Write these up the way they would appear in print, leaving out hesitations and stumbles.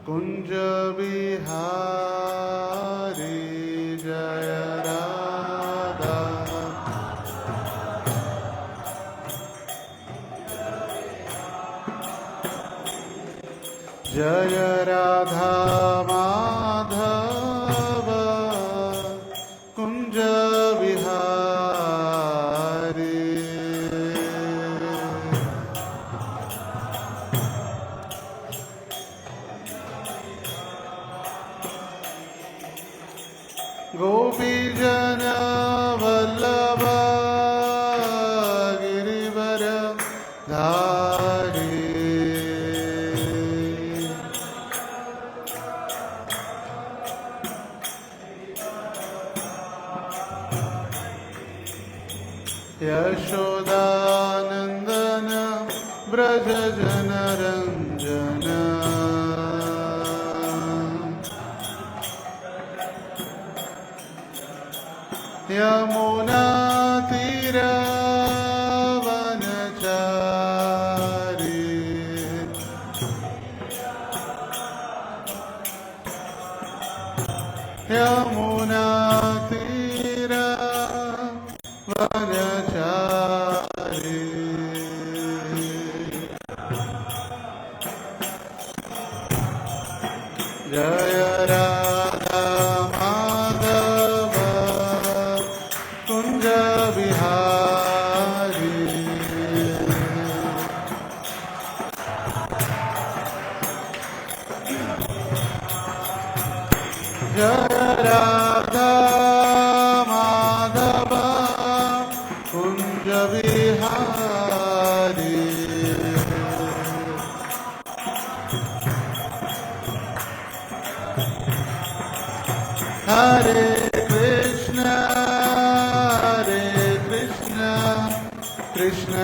कुंज बिहारी जय राधा जय राधा माधव कुंज बिहारी गोपी जन वल्लभ गिरिवर धारी यशोदानंदन ब्रज जन रंजन यमुना तीरवनचारी यमुना तीरवनचारी जय राधा माधव कुंज बिहारी जय राधा माधव कुंज बिहारी हरे कृष्ण कृष्ण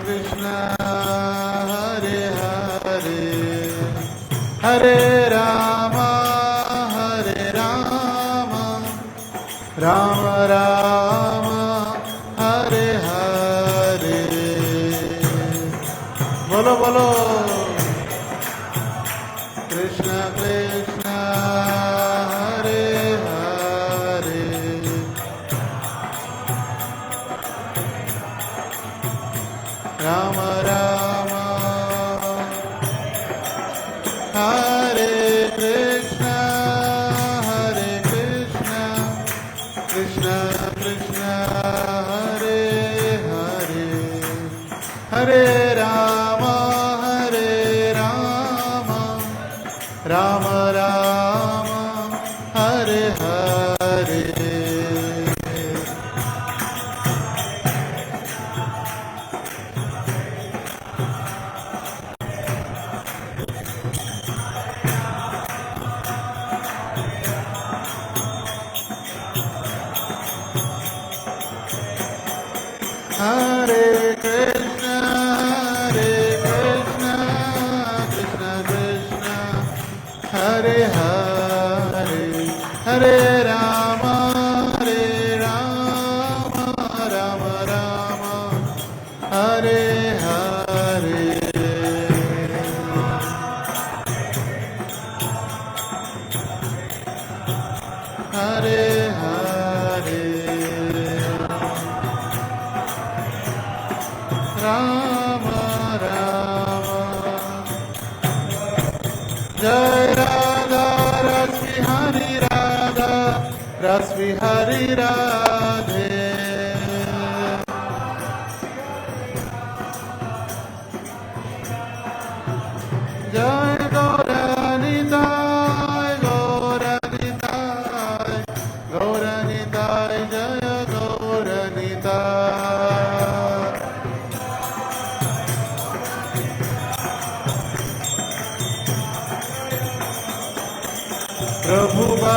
कृष्ण हरे हरे हरे राम राम राम हरे हरे बोलो बोलो कृष्ण कृष्ण हरे हरे राम राम हरे कृष्ण कृष्ण कृष्ण हरे हरे हरे राम राम राम हरे हरे हरे कृष्ण कृष्ण कृष्ण हरे हरे हरे राम राम राम हरे हरे हरे हरे राम राम जय राधा रस बिहारी राधे जय गौरनिताय गौरनिताय जय गौरनिताय प्रभुबा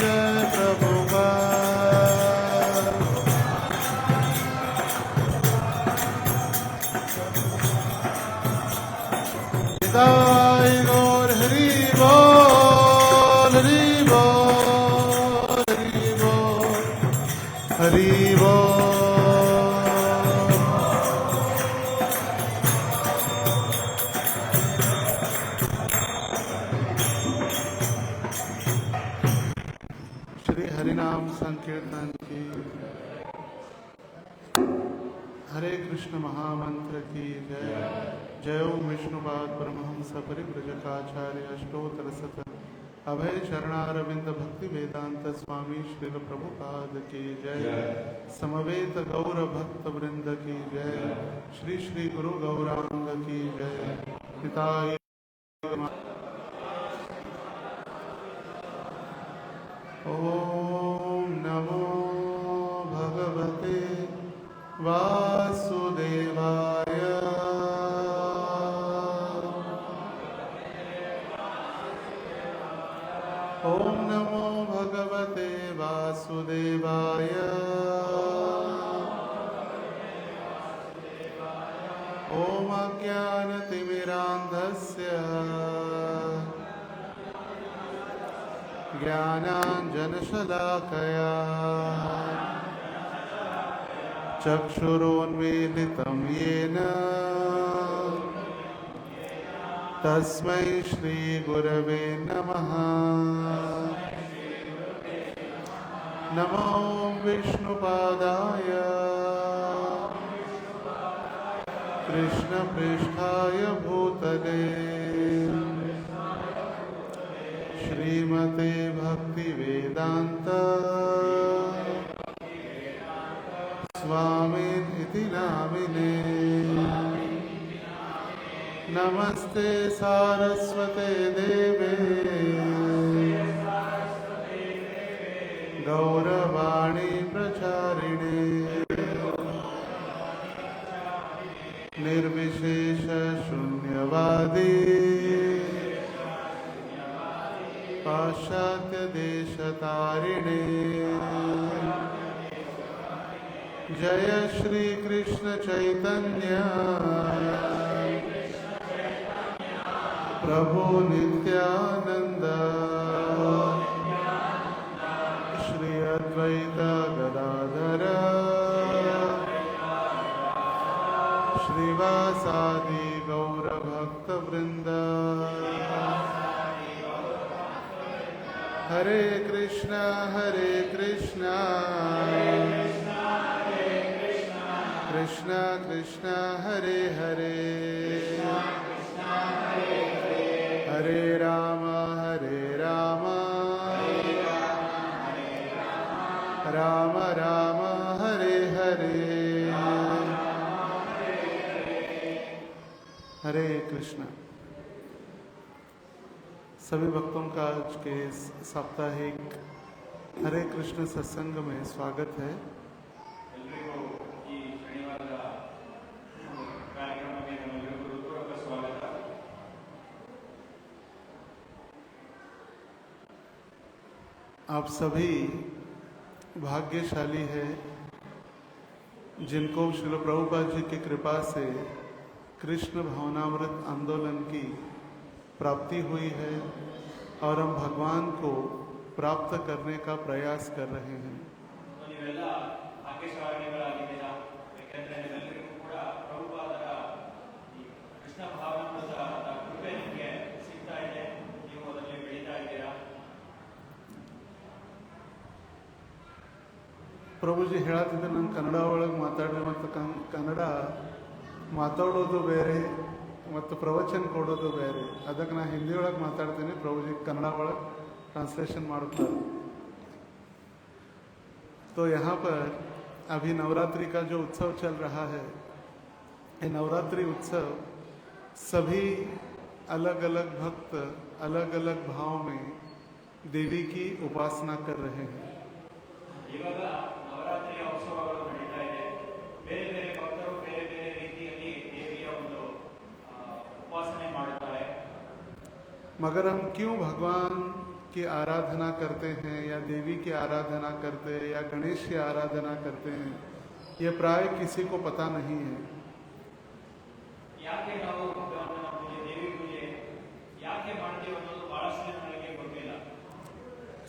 जय प्रभुबा निताय गौर हरि बोल हरि बोल हरि बोल हरि बोल संकीर्तन की, हरे कृष्ण महामंत्र की जय। जय ओम विष्णुपाद परमहंस परिव्रजकाचार्य अष्टोत्तर शत अभय चरणारविंद भक्ति वेदांत स्वामी श्रील प्रभुपाद की जय। समवेत गौर भक्त वृंद की जय। श्री श्री गुरु गौरांग की जय। पिताय ओम नमो भगवते वासुदेवाय। ओम नमो भगवते वासुदेवाय। ओम अज्ञानतिमिरान्धस्य ज्ञानाञ्जनशलाकया चक्षुरोन्मीलितं येन तस्मै श्रीगुरवे नमः। नमो विष्णुपादाय कृष्णपृष्ठाय भूतले श्रीमते भक्तिवेदान्त स्वामिनिति नामिने। नमस्ते सारस्वते देवे गौरवाणी प्रचारिणे निर्विशेष शून्यवादी पाश्चात्य देशतारिणे। जय श्री कृष्ण चैतन्य प्रभु नित्यानंद श्री अद्वैत गदाधर श्रीवासादि गौर भक्त वृंद। हरे कृष्णा कृष्णा कृष्णा हरे हरे हरे राम राम राम हरे हरे। हरे कृष्ण। सभी भक्तों का आज के साप्ताहिक हरे कृष्ण सत्संग में स्वागत है। आप सभी भाग्यशाली हैं जिनको श्रील प्रभुपाद जी की कृपा से कृष्ण भावनामृत आंदोलन की प्राप्ति हुई है और हम भगवान को प्राप्त करने का प्रयास कर रहे हैं। ಪ್ರಭುಜಿ ಹೇಳತ್ತಿದ್ದೆ, ನಾನು ಕನ್ನಡ ಒಳಗೆ ಮಾತಾಡಿ ಮತ್ತು ಕನ್ನಡ ಮಾತಾಡೋದು ಬೇರೆ ಮತ್ತು ಪ್ರವಚನ ಕೊಡೋದು ಬೇರೆ, ಅದಕ್ಕೆ ನಾನು ಹಿಂದಿ ಒಳಗೆ ಮಾತಾಡ್ತೀನಿ, ಪ್ರಭುಜಿ कन्नड़ ಒಳಗೆ ट्रांसलेशन ಮಾಡುತ್ತಾರೆ। तो यहाँ पर अभी नवरात्रि का जो उत्सव चल रहा है, ये नवरात्रि उत्सव सभी अलग अलग भक्त अलग अलग भाव में देवी की उपासना कर रहे हैं। मगर हम क्यों भगवान की आराधना करते हैं या देवी की आराधना करते हैं या गणेश की आराधना करते हैं, ये प्राय किसी को पता नहीं है।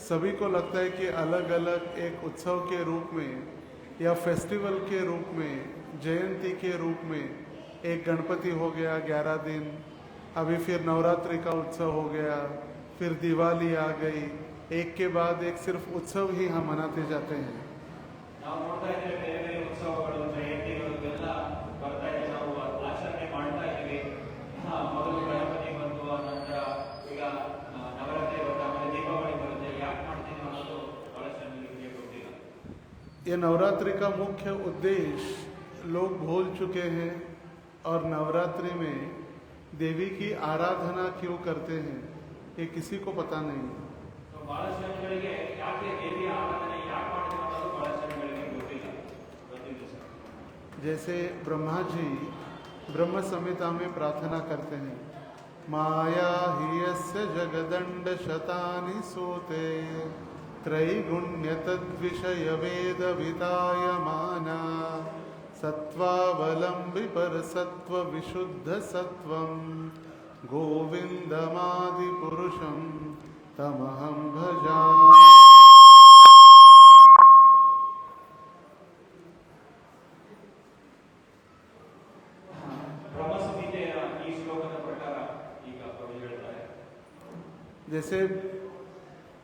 सभी को लगता है कि अलग अलग एक उत्सव के रूप में या फेस्टिवल के रूप में, जयंती के रूप में, एक गणपति हो गया 11 दिन, अभी फिर नवरात्रि का उत्सव हो गया, फिर दिवाली आ गई, एक के बाद एक सिर्फ उत्सव ही हम मनाते जाते हैं। ನಾವು ನೋಡ್ತಾ ಇದ್ದೇವೆ ಬೇರೆ ಬೇರೆ ಉತ್ಸವಗಳು ಜಯಂತಿಗಳು ಎಲ್ಲ ಬರ್ತಾ ಇದೆ, ನಾವು ಆಚರಣೆ ಮಾಡ್ತಾ ಇದ್ದೀವಿ. ಮೊದಲು ಗಣಪತಿ ಬಂತು, ನಂತರ ಈಗ ನವರಾತ್ರಿ ಬರುತ್ತೆ, ಆಮೇಲೆ ದೀಪಾವಳಿ ಬರುತ್ತೆ. ಯಾಕೆ ಮಾಡ್ತೀವಿ ಅನ್ನೋದು ಬಹಳಷ್ಟು ಜನರಿಗೆ ಗೊತ್ತಿಲ್ಲ. ये नवरात्रि का मुख्य उद्देश्य लोग भूल चुके हैं और नवरात्रि में देवी की आराधना क्यों करते हैं ये किसी को पता नहीं है। ಸೊ ಬಹಳಷ್ಟು ಜನಗಳಿಗೆ ಯಾಕೆ ದೇವಿಯ ಆರಾಧನೆ ಯಾಕೆ ಮಾಡ್ತೀವಿ ಅನ್ನೋದು ಬಹಳಷ್ಟು ಜನಗಳಿಗೆ ಗೊತ್ತಿಲ್ಲ. जैसे ब्रह्मा जी ब्रह्म संहिता में प्रार्थना करते हैं, माया ही यस्य जगदंड शतानि सूते त्रैगुण्य तद्विषय वेद वितायमाना सत्वावलंबि पर सत्व विशुद्ध सत्वं गोविंदमादि पुरुषं तमहं भजामि। ಬ್ರಹ್ಮ ಸಂಹಿತೆಯ ಈ ಶ್ಲೋಕದ ಪ್ರಕಾರ ಈಗ ಕವಿ ಹೇಳ್ತಾರೆ, जैसे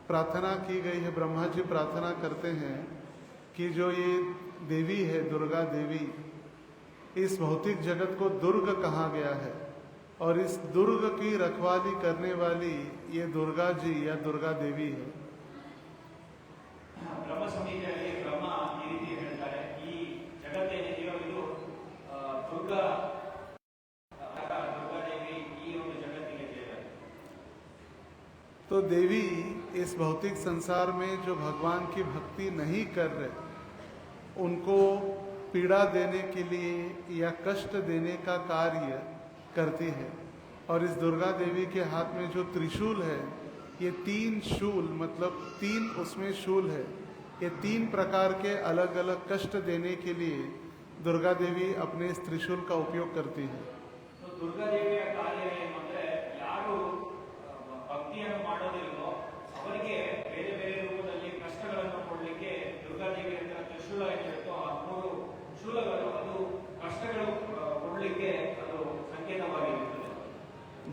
प्रार्थना की गई है, ब्रह्मा जी प्रार्थना करते हैं कि जो ये देवी है दुर्गा देवी, इस भौतिक जगत को दुर्ग कहा गया है और इस दुर्ग की रखवाली करने वाली ये दुर्गा जी या दुर्गा देवी है। ಬ್ರಹ್ಮ ಸಂಹಿತೆಯಲ್ಲಿ ಬ್ರಹ್ಮ ಈ ರೀತಿ ಹೇಳ್ತಾರೆ, ಈ ಜಗತ್ತೇನಿದೆಯೋ ಇದು ದುರ್ಗಾದೇವಿ ಈ ಒಂದು ಜಗತ್ತಿಗೆ ಸೇರಿದೆ. तो देवी इस भौतिक संसार में जो भगवान की भक्ति नहीं कर रहे उनको पीड़ा देने के लिए या कष्ट देने का कार्य करती है। और इस दुर्गा देवी के हाथ में जो त्रिशूल है, ये 3 शूल मतलब 3 उसमें शूल है, ये 3 प्रकार के अलग अलग कष्ट देने के लिए दुर्गा देवी अपने इस त्रिशूल का उपयोग करती है। ಸೊ ದುರ್ಗಾದೇವಿಯ ಕಾರ್ಯ ಏನು ಅಂದ್ರೆ, ಯಾರು ಭಕ್ತಿಯನ್ನು ಮಾಡೋದಿಲ್ವೋ ಅವರಿಗೆ ಬೇರೆ ಬೇರೆ ರೂಪದಲ್ಲಿ ಕಷ್ಟಗಳನ್ನು ಕೊಡಲಿಕ್ಕೆ ದುರ್ಗಾದೇವಿ ಹತ್ರ ತ್ರಿಶೂಲ ಏನಿರುತ್ತೋ ಆ 3 ಶೂಲಗಳು ಅದು ಕಷ್ಟಗಳು ಕೊಡಲಿಕ್ಕೆ ಅದು ಸಂಕೇತವಾಗಿರುತ್ತದೆ.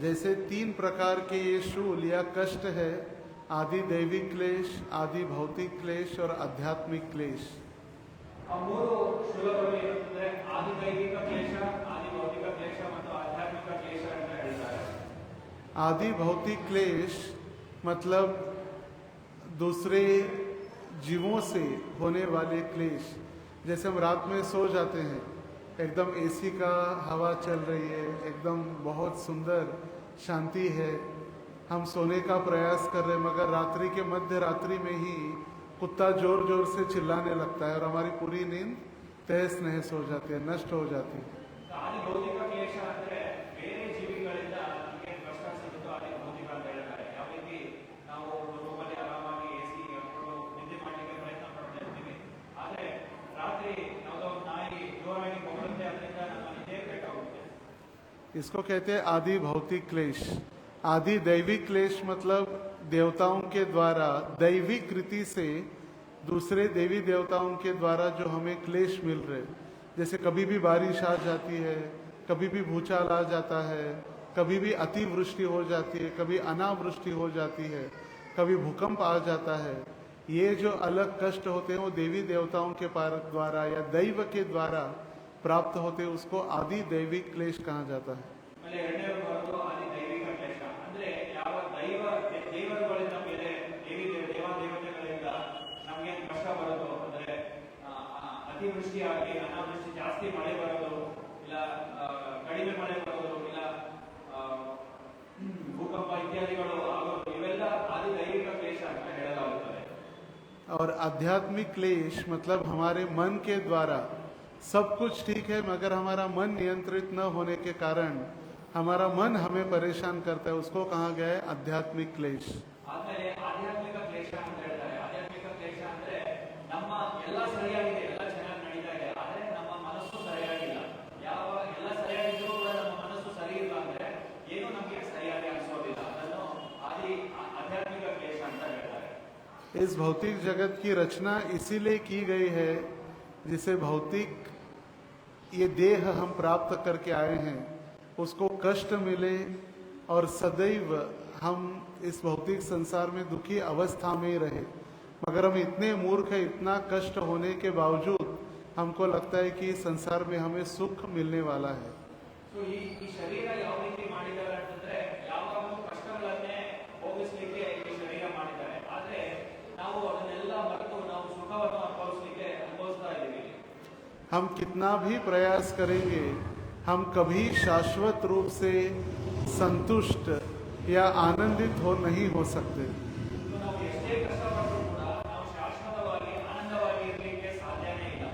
जैसे 3 प्रकार के ये शूल या कष्ट है, आदि दैविक क्लेश, आदि भौतिक क्लेश और आध्यात्मिक क्लेश। ಆ 3 ಶೂಲಗಳು ಏನಂತಂದ್ರೆ ಆದಿ ದೈವಿಕ ಕ್ಲೇಶ, ಆದಿ ಭೌತಿಕ ಕ್ಲೇಶ ಮತ್ತು ಆಧ್ಯಾತ್ಮಿಕ ಕ್ಲೇಶ ಅಂತ ಹೇಳ್ತಾರೆ. आदि भौतिक क्लेश मतलब दूसरे जीवों से होने वाले क्लेश। जैसे हम रात में सो जाते हैं, एकदम एसी का हवा चल रही है, एकदम बहुत सुंदर शांति है, हम सोने का प्रयास कर रहे हैं, मगर रात्रि के मध्य रात्रि में ही कुत्ता जोर जोर से चिल्लाने लगता है और हमारी पूरी नींद तहस नहस हो जाती है, नष्ट हो जाती है। ಆದಿ ಭೌತಿಕ ಕ್ಲೇಶ ಅಂದ್ರೆ ಬೇರೆ ಜೀವಿಗಳಿಂದ ನಮಗೆ ಕಷ್ಟ ಸಿಗುತ್ತೋ ಆದಿ ಭೌತಿಕ ಅಂತ ಹೇಳ್ತಾರೆ. ಯಾವ ರೀತಿ ನಾವು ರೂಮಲ್ಲಿ ಆರಾಮಾಗಿ ಎಸಿ ಹಾಕೊಂಡು ನಿದ್ದೆ ಮಾಡಲಿಕ್ಕೆ ಪ್ರಯತ್ನ ಪಡ್ತಾ ಇರ್ತೀವಿ, ಆದ್ರೆ ರಾತ್ರಿ ಯಾವುದೋ ಒಂದು ನಾಯಿ ಜೋರಾಗಿ ಬೊಗಳುತ್ತೆ, ಅದರಿಂದ ನಮ್ಮ ನಿದ್ದೆ ಕೆಟ್ಟೋಗುತ್ತೆ. इसको कहते हैं आदि भौतिक क्लेश। आदि दैविक क्लेश मतलब देवताओं के द्वारा दैविक कृति से दूसरे देवी देवताओं के द्वारा जो हमें क्लेश मिल रहे, जैसे कभी भी बारिश आ जाती है, कभी भी भूचाल आ जाता है, कभी भी अतिवृष्टि हो जाती है, कभी अनावृष्टि हो जाती है, कभी भूकंप आ जाता है। ये जो अलग कष्ट होते हैं वो देवी देवताओं के द्वारा या दैव के द्वारा प्राप्त होते हैं, उसको आदि दैविक क्लेश कहा जाता है। ಆಮೇಲೆ ಎರಡನೇದು ಬರೋದು ಆದಿ ದೈವಿಕ ಕ್ಲೇಶ. ಅಂದ್ರೆ ಯಾವ ದೇವರುಗಳಿಂದ ಮೇಲೆ ದೇವತೆಗಳಿಂದ ನಮ್ಗೆ ಕಷ್ಟ ಬರೋದು, ಅಂದ್ರೆ ಅತಿವೃಷ್ಟಿಯಾಗಿ ಅನಾವೃಷ್ಟಿ, ಜಾಸ್ತಿ ಮಳೆ ಬರೋದು, ಇಲ್ಲ ಕಡಿಮೆ ಮಳೆ ಬರೋದು, ಇಲ್ಲ ಭೂಕಂಪ ಇತ್ಯಾದಿಗಳು ಆಗೋದು, ಇವೆಲ್ಲ ಆದಿ ದೈವಿಕ ಕ್ಲೇಶ ಅಂತ ಹೇಳಲಾಗುತ್ತದೆ. और आध्यात्मिक क्लेश मतलब हमारे मन के द्वारा सब कुछ ठीक है, मगर हमारा मन नियंत्रित न होने के कारण हमारा मन हमें परेशान करता है, उसको कहा गया है आध्यात्मिक क्लेश। ಆದ್ಮೇಲೆ ಆಧ್ಯಾತ್ಮಿಕ ಕ್ಲೇಶ ಅಂತ ಹೇಳ್ತಾರೆ. ಆಧ್ಯಾತ್ಮಿಕ ಕ್ಲೇಶ ಅಂದ್ರೆ ನಮ್ಮ ಎಲ್ಲ ಸರಿಯಾಗಿದೆ, ಎಲ್ಲ ಚೆನ್ನಾಗಿ ನಡೀತಾ ಇದೆ, ಆದ್ರೆ ನಮ್ಮ ಮನಸ್ಸು ಸರಿಯಾಗಿಲ್ಲ. ಯಾವ ಎಲ್ಲ ಸರಿಯಾಗಿದ್ರೂ ಕೂಡ ನಮ್ಮ ಮನಸ್ಸು ಸರಿ ಇಲ್ಲ ಅಂದ್ರೆ ಏನು ನಮಗೆ ಸರಿಯಾಗಿ ಅನಿಸೋದಿಲ್ಲ, ಅದನ್ನು ಆಧ್ಯಾತ್ಮಿಕ ಕ್ಲೇಶ ಅಂತ ಹೇಳ್ತಾರೆ. इस भौतिक जगत की रचना इसीलिए की गई है, जिसे भौतिक ये देह हम प्राप्त करके आए हैं उसको कष्ट मिले, और सदैव हम इस भौतिक संसार में दुखी अवस्था में ही रहे, मगर हम इतने मूर्ख हैं, इतना कष्ट होने के बावजूद हमको लगता है कि संसार में हमें सुख मिलने वाला है। ಸೊ ಈ ಶರೀರ ಯಾವ ರೀತಿ ಮಾಡಿದ್ದಾರೆ ಅಂತಂದ್ರೆ ಯಾವಾಗಲೂ ಕಷ್ಟಗಳನ್ನೇ ಭೋಗಿಸ್ಲಿಕ್ಕೆ ಈ ಶರೀರ ಮಾಡಿದ್ದಾರೆ. ಆದ್ರೆ ನಾವು ಅದನ್ನೆಲ್ಲ ಮರೆತು ನಾವು ಸುಖವನ್ನು ಅನುಭವಿಸ್ತಾ ಇದ್ದೀವಿ. हम कितना भी प्रयास करेंगे, हम कभी शाश्वत रूप से संतुष्ट या आनंदित नहीं हो सकते। ನಾವು ಎಷ್ಟೇ ಕಷ್ಟಪಟ್ಟರೂ ಕೂಡ ನಾವು ಶಾಶ್ವತವಾಗಿ ಆನಂದವಾಗಿ ಇರಲಿಕ್ಕೆ ಸಾಧ್ಯನೇ ಇಲ್ಲ.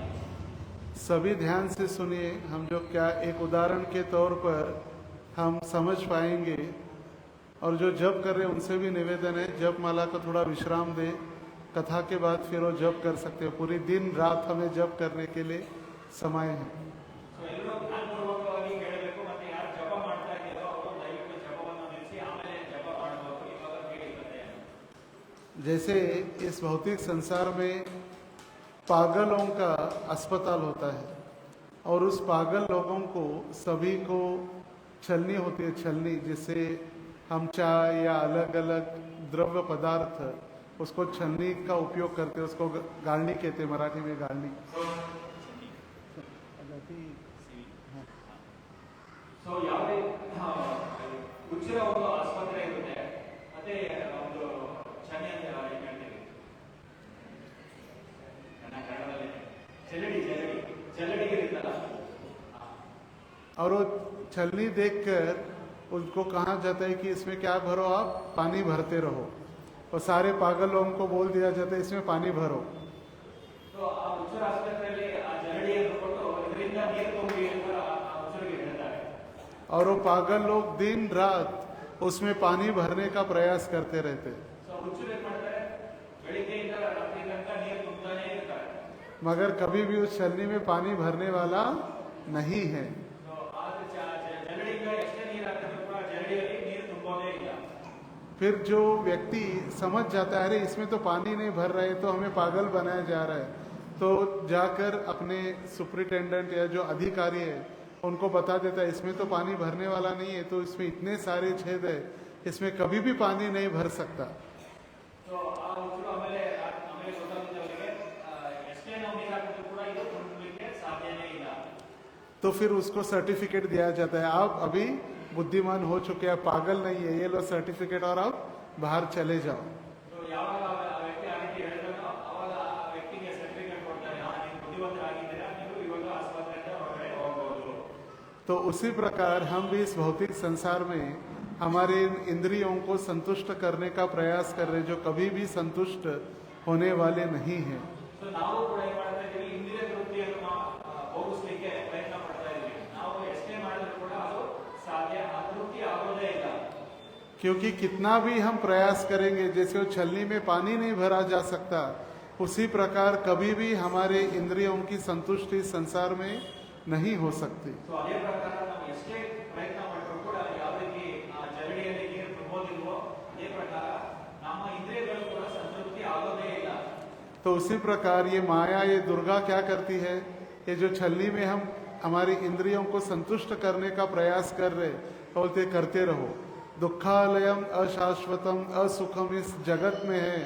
सभी ध्यान से सुनिए, हम जो क्या एक उदाहरण के तौर पर हम समझ पाएंगे, और जो जप कर रहे हैं उनसे भी निवेदन है जप माला को थोड़ा विश्राम दें, कथा के बाद फिर वो जप कर सकते हैं। पूरी दिन रात हमें जप करने के लिए समय है। ಸೊ ಎಲ್ಲರೂ ಜ್ಞಾನಪೂರ್ವಕವಾಗಿ ಕೇಳಬೇಕು, ಮತ್ತೆ ಯಾರು ಜಪ ಮಾಡ್ತಾ ಇದ್ದೀರೋ ಅವರು ದಯವಿಟ್ಟು ಜಪವನ್ನು ನಿಲ್ಲಿಸಿ ಆಮೇಲೆ ಜಪ ಮಾಡಬೇಕು. ಇವಾಗ ಕೇಳಿ ಕಥೆಯನ್ನು. जैसे इस भौतिक संसार में पागलों का अस्पताल होता है, और उस पागल लोगों को सभी को छलनी होती है, छलनी जिससे हम चाय या अलग अलग द्रव्य पदार्थ उसको छलनी का उपयोग करते हैं, उसको गालनी कहते हैं, मराठी में गालनी। ಸೊ ಯಾವುದೇ ಹುಚ್ಚಿರ ಒಂದು ಆಸ್ಪತ್ರೆ ಇರುತ್ತೆ, ಮತ್ತೆ ಒಂದು ಶನಿ ಅಂತ ಹೇಳ್ತೀವಿ ಕನ್ನಡದಲ್ಲಿ, ಜಲ್ಲಡಿ ಇರುತ್ತಲ್ಲ. और वो छलनी देखकर उनको कहा जाता है कि इसमें क्या भरो, आप पानी भरते रहो, और सारे पागल लोगों को बोल दिया जाता है इसमें पानी भरो। ಸೊ ಆ ಹುಚ್ಚರ ಆಸ್ಪತ್ರೆಯಲ್ಲಿ ಆ ಜಲ್ಲಡಿಯನ್ನು ಕೊಟ್ಟು ಇದರಿಂದ ನೀರು ತುಂಬಿ ಅಂತ ಆ ಹುಚ್ಚರಿಗೆ ಹೇಳ್ತಾರೆ. और वो पागल लोग दिन रात उसमें पानी भरने का प्रयास करते रहते। ಸೊ ಹುಚ್ಚರು ಏನ್ ಮಾಡ್ತಾರೆ, ಬೆಳಿಗ್ಗೆಯಿಂದ ರಾತ್ರಿ ತನಕ ನೀರು ತುಂಬತಾನೆ ಇರ್ತಾರೆ. मगर कभी भी उस छलनी में पानी भरने वाला नहीं है। ಸೊ ಆ ಜಲ್ಲಡಿಯಿಂದ ಎಷ್ಟೇ ನೀರು ಹಾಕಿದ್ರು ಕೂಡ ಜಲ್ಲಡಿಯಲ್ಲಿ ನೀರು ತುಂಬೋದೇ ಇಲ್ಲ. फिर जो व्यक्ति समझ जाता है अरे इसमें तो पानी नहीं भर रहा है, तो हमें पागल बनाया जा रहा है, तो जाकर अपने सुपरिटेंडेंट या जो अधिकारी है उनको बता देता है इसमें तो पानी भरने वाला नहीं है, तो इसमें इतने सारे छेद है, इसमें कभी भी पानी नहीं भर सकता। ಸೊ ಆ ಹುಚ್ಚರು ಆಮೇಲೆ ಗೊತ್ತಾಗುತ್ತೆ ಅವರಿಗೆ ಎಷ್ಟೇ ನಾವು ನೀರು ಹಾಕಿದ್ರು ಕೂಡ ಇದು ತುಂಬಲಿಕ್ಕೆ ಸಾಧ್ಯನೇ ಇಲ್ಲ. तो फिर उसको सर्टिफिकेट दिया जाता है, आप अभी बुद्धिमान हो चुके हैं, पागल नहीं है, ये लो सर्टिफिकेट और आप बाहर चले जाओ। ಸೊ ಯಾವಾಗ ಆ ವ್ಯಕ್ತಿ ಆ ರೀತಿ ಹೇಳ್ತಾನೋ ಅವಾಗ ಆ ವ್ಯಕ್ತಿಗೆ ಸರ್ಟಿಫಿಕೇಟ್ ಕೊಡ್ತಾರೆ, ನೀವು ಬುದ್ಧಿವಂತರಾಗಿದ್ದೀರಾ, ನೀವು ಇವಾಗ ಆಸ್ಪತ್ರೆಯಿಂದ ಹೊರಗಡೆ ಹೋಗಬಹುದು. तो उसी प्रकार हम भी इस भौतिक संसार में हमारे इंद्रियों को संतुष्ट करने का प्रयास कर रहे हैं, जो कभी भी संतुष्ट होने वाले नहीं हैं। ಸೊ ನಾವು ಕೂಡ ಏನ್ ಮಾಡ್ತಾ ಇದ್ದೀವಿ, ಇಂದ್ರಿಯ ತೃಪ್ತಿಯನ್ನು ಭೋಗಿಸ್ಲಿಕ್ಕೆ ಪ್ರಯತ್ನ ಪಡ್ತಾ ಇದ್ದೀವಿ. ನಾವು ಎಷ್ಟೇ ಮಾಡಿದ್ರು ಕೂಡ ಅದು ಸಾಧ್ಯ ತೃಪ್ತಿ ಆಗೋದೇ ಇಲ್ಲ. क्योंकि कितना भी हम प्रयास करेंगे, जैसे वो छलनी में पानी नहीं भरा जा सकता, उसी प्रकार कभी भी हमारे इंद्रियों की संतुष्टि संसार में नहीं हो सकती। ಸೊ ಅದೇ ಪ್ರಕಾರ ನಾವು ಎಷ್ಟೇ ಪ್ರಯತ್ನ ಮಾಡಿದ್ರು ಕೂಡ ಯಾವ ರೀತಿ ಆ ಜರಡಿಯಲ್ಲಿ ನೀರು ತುಂಬೋದಿಲ್ವೋ ಅದೇ ಪ್ರಕಾರ ನಮ್ಮ ಇಂದ್ರಿಯಗಳು ಕೂಡ ಸಂತೃಪ್ತಿ ಆಗೋದೇ ಇಲ್ಲ. तो उसी प्रकार ये माया, ये दुर्गा क्या करती है, ये जो छलनी में हम हमारी इंद्रियों को संतुष्ट करने का प्रयास कर रहे, बोलते करते रहो, दुखालयम अशाश्वतम असुखम इस जगत में है,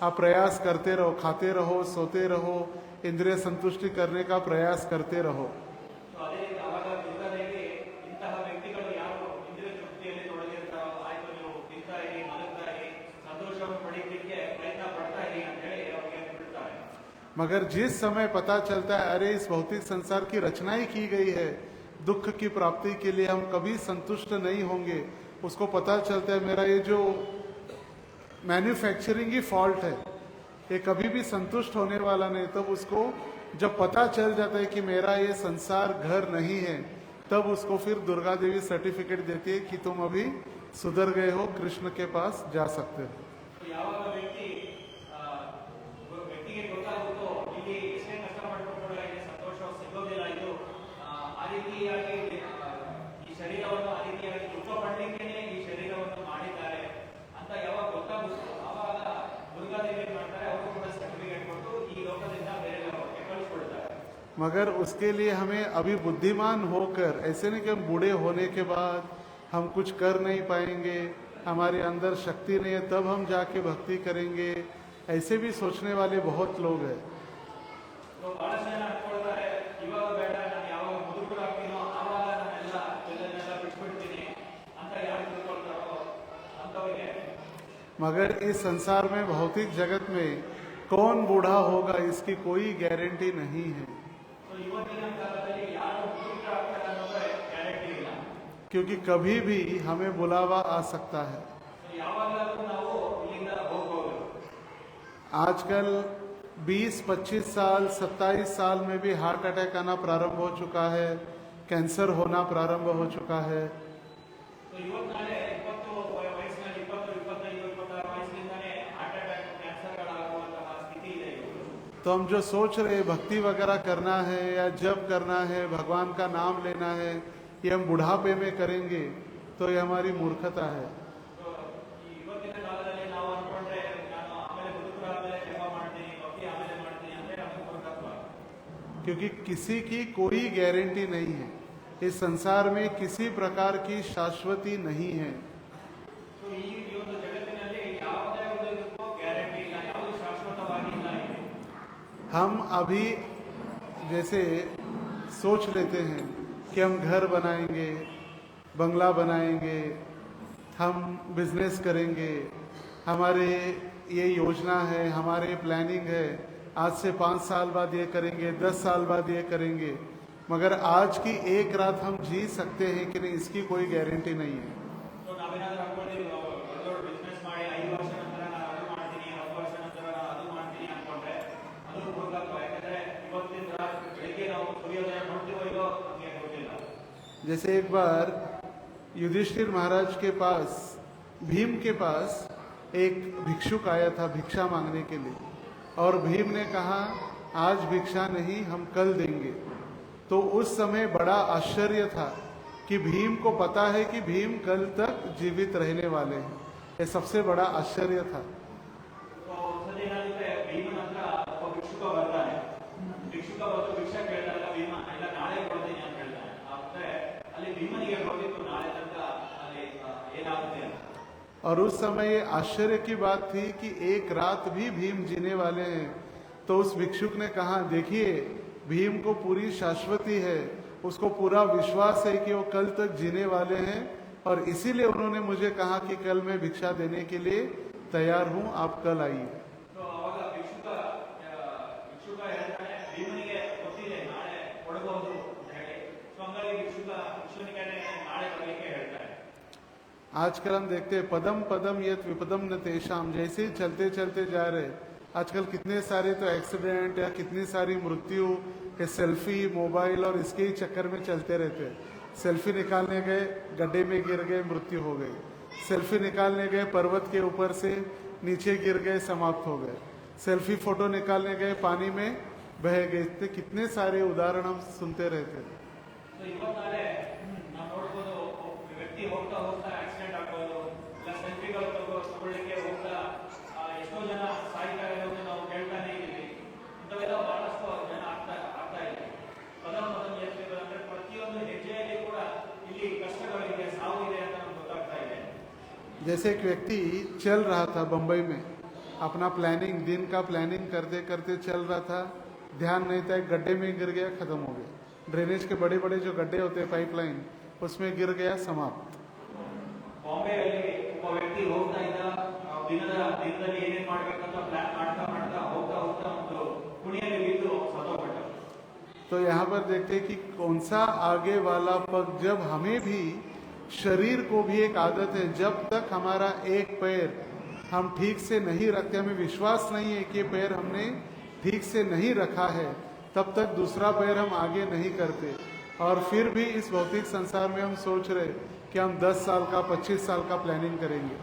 आप प्रयास करते रहो, खाते रहो, सोते रहो, इंद्रिय संतुष्टि करने का प्रयास करते रहो। ಸೊ ಅದೇ ರೀತಿ ಅವಾಗ ದುರ್ಗಾದೇವಿ ಇಂತಹ ವ್ಯಕ್ತಿಗಳು ಯಾರು ಇಂದ್ರಿಯ ತೃಪ್ತಿಯಲ್ಲಿ ತೊಡಗಿರ್ತಾರೋ, ಆಯ್ತು ನೀವು ತಿಂತಾ ಇರಿ, ಮಲಗ್ತಾ ಇರಿ, ಸಂತೋಷವನ್ನು ಪಡೀಲಿಕ್ಕೆ ಪ್ರಯತ್ನ ಪಡ್ತಾ ಇರಿ ಅಂತ ಹೇಳಿ ಅವ್ರಿಗೆ ಬಿಡ್ತಾರೆ. मगर जिस समय पता चलता है अरे इस भौतिक संसार की रचना ही की गई है दुख की प्राप्ति के लिए, हम कभी संतुष्ट नहीं होंगे, उसको पता चलता है मेरा ये जो मैन्युफैक्चरिंग ही फॉल्ट है, ये कभी भी संतुष्ट होने वाला नहीं, तब उसको जब पता चल जाता है कि मेरा ये संसार घर नहीं है, तब उसको फिर दुर्गा देवी सर्टिफिकेट देती है कि तुम अभी सुधर गए हो, कृष्ण के पास जा सकते हो। ಸೊ ಯಾವಾಗ ವ್ಯಕ್ತಿಗೆ ಗೊತ್ತಾಗುತ್ತೋ ಇಲ್ಲಿ ಎಷ್ಟೇ ಕಷ್ಟಪಟ್ಟರು ಕೂಡ ಇಲ್ಲಿ ಸಂತೋಷ ಸಿಗೋದಿಲ್ಲ, ಇದು ಆ ರೀತಿಯಾಗಿ ಈ ಶರೀರವನ್ನು ಆ ರೀತಿಯಾಗಿ ದುಃಖ ಪಡಲಿಕ್ಕೇನೆ ಈ ಶರೀರವನ್ನು ಮಾಡಿದ್ದಾರೆ ಅಂತ ಯಾವಾಗ ಗೊತ್ತಾಗುತ್ತೋ ಆವಾಗ ದುರ್ಗಾದೇವಿ ಏನ್ ಮಾಡ್ತಾರೆ, ಅವರು ಕೂಡ ಸರ್ಟಿಫಿಕೇಟ್ ಕೊಟ್ಟು ಈ ಲೋಕದಿಂದ ಬೇರೆ ಲೋಕಕ್ಕೆ ಕಳಿಸ್ಕೊಡ್ತಾರೆ. मगर उसके लिए हमें अभी बुद्धिमान होकर, ऐसे नहीं कि हम बूढ़े होने के बाद हम कुछ कर नहीं पाएंगे, हमारे अंदर शक्ति नहीं है, तब हम जाके भक्ति करेंगे, ऐसे भी सोचने वाले बहुत लोग हैं। So, ಬಹಳಷ್ಟು ಜನ ಅನ್ಕೊಳ್ತಾರೆ, ಇವಾಗ ಬೇಡ, ನಾನು ಯಾವಾಗ ಮುದುಕರಾಗ್ತೀನೋ ಆವಾಗ ನಾನೆಲ್ಲ ಇದನ್ನೆಲ್ಲ ಬಿಟ್ಬಿಡ್ತೀನಿ ಅಂತ ಯಾರು ತಿಳ್ಕೊಳ್ತಾರೋ ಅಂತವರಿಗೆ. मगर इस संसार में भौतिक जगत में कौन बूढ़ा होगा इसकी कोई गारंटी नहीं है, So, ಇವತ್ತಿನ ಕಾಲದಲ್ಲಿ ಯಾರು ಮುದುಕರಾಗ್ತಾರೆ ಅನ್ನೋದೇ ಗ್ಯಾರಂಟಿ ಇಲ್ಲ. क्योंकि कभी भी हमें बुलावा आ सकता है। So, ಯಾವಾಗಲಾದ್ರೂ ನಾವು ಇಲ್ಲಿಂದ ಹೋಗ್ಬೋದು. आजकल 20-25 साल 27 साल में भी हार्ट अटैक आना प्रारंभ हो चुका है, कैंसर होना प्रारंभ हो चुका है। So, ಇವತ್ತಿನಾಲೆ 20 ವಯಸ್ಸಿನಲ್ಲಿ 20, 25, 26 ವಯಸ್ಸಿನಿಂದಾನೇ ಹಾರ್ಟ್ ಅಟ್ಯಾಕ್, ಕ್ಯಾನ್ಸರ್ಗಳಾಗುವಂತಹ ಸ್ಥಿತಿ ಇದೆ ಇವತ್ತು. तो हम जो सोच रहे भक्ति वगैरह करना है या जप करना है, भगवान का नाम लेना है, ये हम बुढ़ापे में करेंगे तो ये हमारी मूर्खता है। So, ಈ ಇವತ್ತಿನ ಕಾಲದಲ್ಲಿ ನಾವು ಅನ್ಕೊಂಡ್ರೆ ನಾನು ಆಮೇಲೆ ಮುದುಕರಾದ್ಮೇಲೆ ಜಪ ಮಾಡ್ತೀನಿ, ಭಕ್ತಿ ಆಮೇಲೆ ಮಾಡ್ತೀನಿ ಅಂದ್ರೆ ಅದು ಮೂರ್ಖತ್ವ. क्योंकि किसी की कोई गारंटी नहीं है, इस संसार में किसी प्रकार की शाश्वती नहीं है। So, ಈ ಒಂದು ಜಗತ್ತಿನಲ್ಲಿ ಯಾವುದೇ ಒಂದು ಗ್ಯಾರಂಟಿ ಇಲ್ಲ, ಯಾವುದು ಶಾಶ್ವತವಾಗಿಲ್ಲ ಇದೆ. हम अभी जैसे सोच लेते हैं कि हम घर बनाएंगे, बंगला बनाएंगे, हम बिजनेस करेंगे, हमारे ये योजना है, हमारे प्लानिंग है, आज से 5 साल बाद ये करेंगे, 10 साल बाद ये करेंगे, मगर आज की एक रात हम जी सकते हैं कि नहीं, इसकी कोई गारंटी नहीं है। So, ನಾವೇನಾದ್ರೂ ಅನ್ಕೊಂಡಿದ್ದೀವಿ ದೊಡ್ಡ ಬಿಸ್ನೆಸ್ ಮಾಡಿ 5 ವರ್ಷ ನಂತರ ನಾನು ಅದು ಮಾಡ್ತೀನಿ, 10 ವರ್ಷ ನಂತರ ನಾನು ಅದು ಮಾಡ್ತೀನಿ ಅನ್ಕೊಂಡ್ರೆ ಅದು ಮೂರ್ಖತ್ವ. ಯಾಕಂದ್ರೆ ಇವತ್ತಿನ ರಾತ್ರಿ ಬೆಳಿಗ್ಗೆ ನಾವು ಸೂರ್ಯೋದಯ ನೋಡ್ತೀವೋ ಇಲ್ಲೋ ನಮಗೆ ಗೊತ್ತಿಲ್ಲ. जैसे एक बार युधिष्ठिर महाराज के पास, भीम के पास एक भिक्षुक आया था भिक्षा मांगने के लिए, और भीम ने कहा आज भिक्षा नहीं, हम कल देंगे। तो उस समय बड़ा आश्चर्य था कि भीम को पता है कि भीम कल तक जीवित रहने वाले हैं, ये सबसे बड़ा आश्चर्य था। So, ಒಂದ್ಸತಿ ಏನಾಗುತ್ತೆ, ಭೀಮನ ಹತ್ರ ಒಬ್ಬ ಭಿಕ್ಷುಕ ಬರ್ತಾನೆ. ಭಿಕ್ಷುಕ ಬಂದು ಭಿಕ್ಷೆ ಕೇಳಿದಾಗ ಭೀಮ ಇಲ್ಲ ನಾಳೆ ಕೊಡ್ತೀನಿ ಅಂತ ಹೇಳ್ತಾನೆ. ಆದ್ರೆ ಅಲ್ಲಿ ಭೀಮನಿಗೆ ಗೊತ್ತಿತ್ತು ನಾಳೆ ತನಕ ಅಲ್ಲಿ ಏನಾಗುತ್ತೆ ಅಂತ. और उस समय ये आश्चर्य की बात थी कि एक रात भी भीम जीने वाले हैं। तो उस भिक्षुक ने कहा देखिए भीम को पूरी शाश्वती है, उसको पूरा विश्वास है कि वो कल तक जीने वाले हैं, और इसीलिए उन्होंने मुझे कहा कि कल मैं भिक्षा देने के लिए तैयार हूँ, आप कल आइए। So, ಅವಾಗ ಭಿಕ್ಷುಕ ಹೇಳ್ತಾನೆ ಭೀಮನಿಗೆ ಗೊತ್ತಿದೆ ನಾಳೆ ಕೊಡಬಹುದು ಅಂತ ಹೇಳಿ. ಸೊ ಹಂಗಾಗಿ ಭಿಕ್ಷುಕನಿಗೆ ನಾಳೆ ಬರಲಿಕ್ಕೆ ಹೇಳ್ತಾರೆ. आजकल हम देखते हैं पदम पदम यत विपदम न तेषाम, जैसे ही चलते चलते जा रहे, आजकल कितने सारे तो एक्सीडेंट या कितनी सारी मृत्यु के सेल्फी मोबाइल और इसके ही चक्कर में चलते रहते हैं। सेल्फी निकालने गए गड्ढे में गिर गए, मृत्यु हो गई। सेल्फी निकालने गए पर्वत के ऊपर से नीचे गिर गए, समाप्त हो गए। सेल्फी फोटो निकालने गए पानी में बह गए। इतने कितने सारे उदाहरण हम सुनते रहते हैं। ಸೊ ಇವತ್ತಾದ್ರೆ ನಾವು ನೋಡ್ಬೋದು, ವ್ಯಕ್ತಿ ಹೋಗ್ತಾ ಹೋಗ್ತಾ ಆಕ್ಸಿಡೆಂಟ್ ಆಗ್ಬೋದು, ಇಲ್ಲ ಸೆಲ್ಫಿಗಳು ತಗೊಳ್ಳಿಕ್ಕೆ ಹೋಗ್ತಾ ಎಷ್ಟೋ ಜನ ಸಾಯ್ತಾ ಇರೋದು ನಾವು ಕೇಳ್ತಾನೆ ಇದ್ದೀವಿ. ಇಂಥವೆಲ್ಲ ಬಹಳಷ್ಟು ಜನ ಆಗ್ತಾ ಇದೆ. ಪದಂ ಪದಂ ಯತ್ನಿಗಳು ಅಂದ್ರೆ ಪ್ರತಿಯೊಂದು ಹೆಜ್ಜೆಯಲ್ಲಿ ಕೂಡ ಇಲ್ಲಿ ಕಷ್ಟಗಳಿದೆ, ಸಾವು ಇದೆ ಅಂತ ನಮ್ಗೆ ಗೊತ್ತಾಗ್ತಾ ಇದೆ. जैसे एक व्यक्ति चल रहा था बंबई में, अपना प्लानिंग दिन का प्लानिंग करते करते चल रहा था, ध्यान नहीं था, एक गड्ढे में गिर गया, खत्म हो गया। ड्रेनेज के बड़े बड़े जो गड्ढे होते हैं पाइपलाइन, उसमें गिर गया, समाप्त। ಬಾಂಬೆಯಲ್ಲಿ ಒಬ್ಬ ವ್ಯಕ್ತಿ ಹೋಗ್ತಾ ಇದ್ದ, ದಿನದಲ್ಲಿ ಏನೇನ್ ಮಾಡ್ಬೇಕಂತ ಪ್ಲಾನ್ ಮಾಡ್ತಾ ಮಾಡ್ತಾ ಹೋಗ್ತಾ ಹೋಗ್ತಾ ಒಂದು ಕುಣಿಯಲ್ಲಿ ಬಿದ್ದು ಸತ್ತೋಗ್ಬಿಟ್ಟ. तो यहाँ पर देखते हैं कि कौन सा आगे वाला पग, जब हमें भी शरीर को भी एक आदत है, जब तक हमारा एक पैर हम ठीक से नहीं रखते, हमें विश्वास नहीं है कि ये पैर हमने ठीक से नहीं रखा है, तब तक दूसरा पैर हम आगे नहीं करते। और फिर भी इस भौतिक संसार में हम सोच रहे कि हम 10 साल का 25 साल का प्लानिंग करेंगे।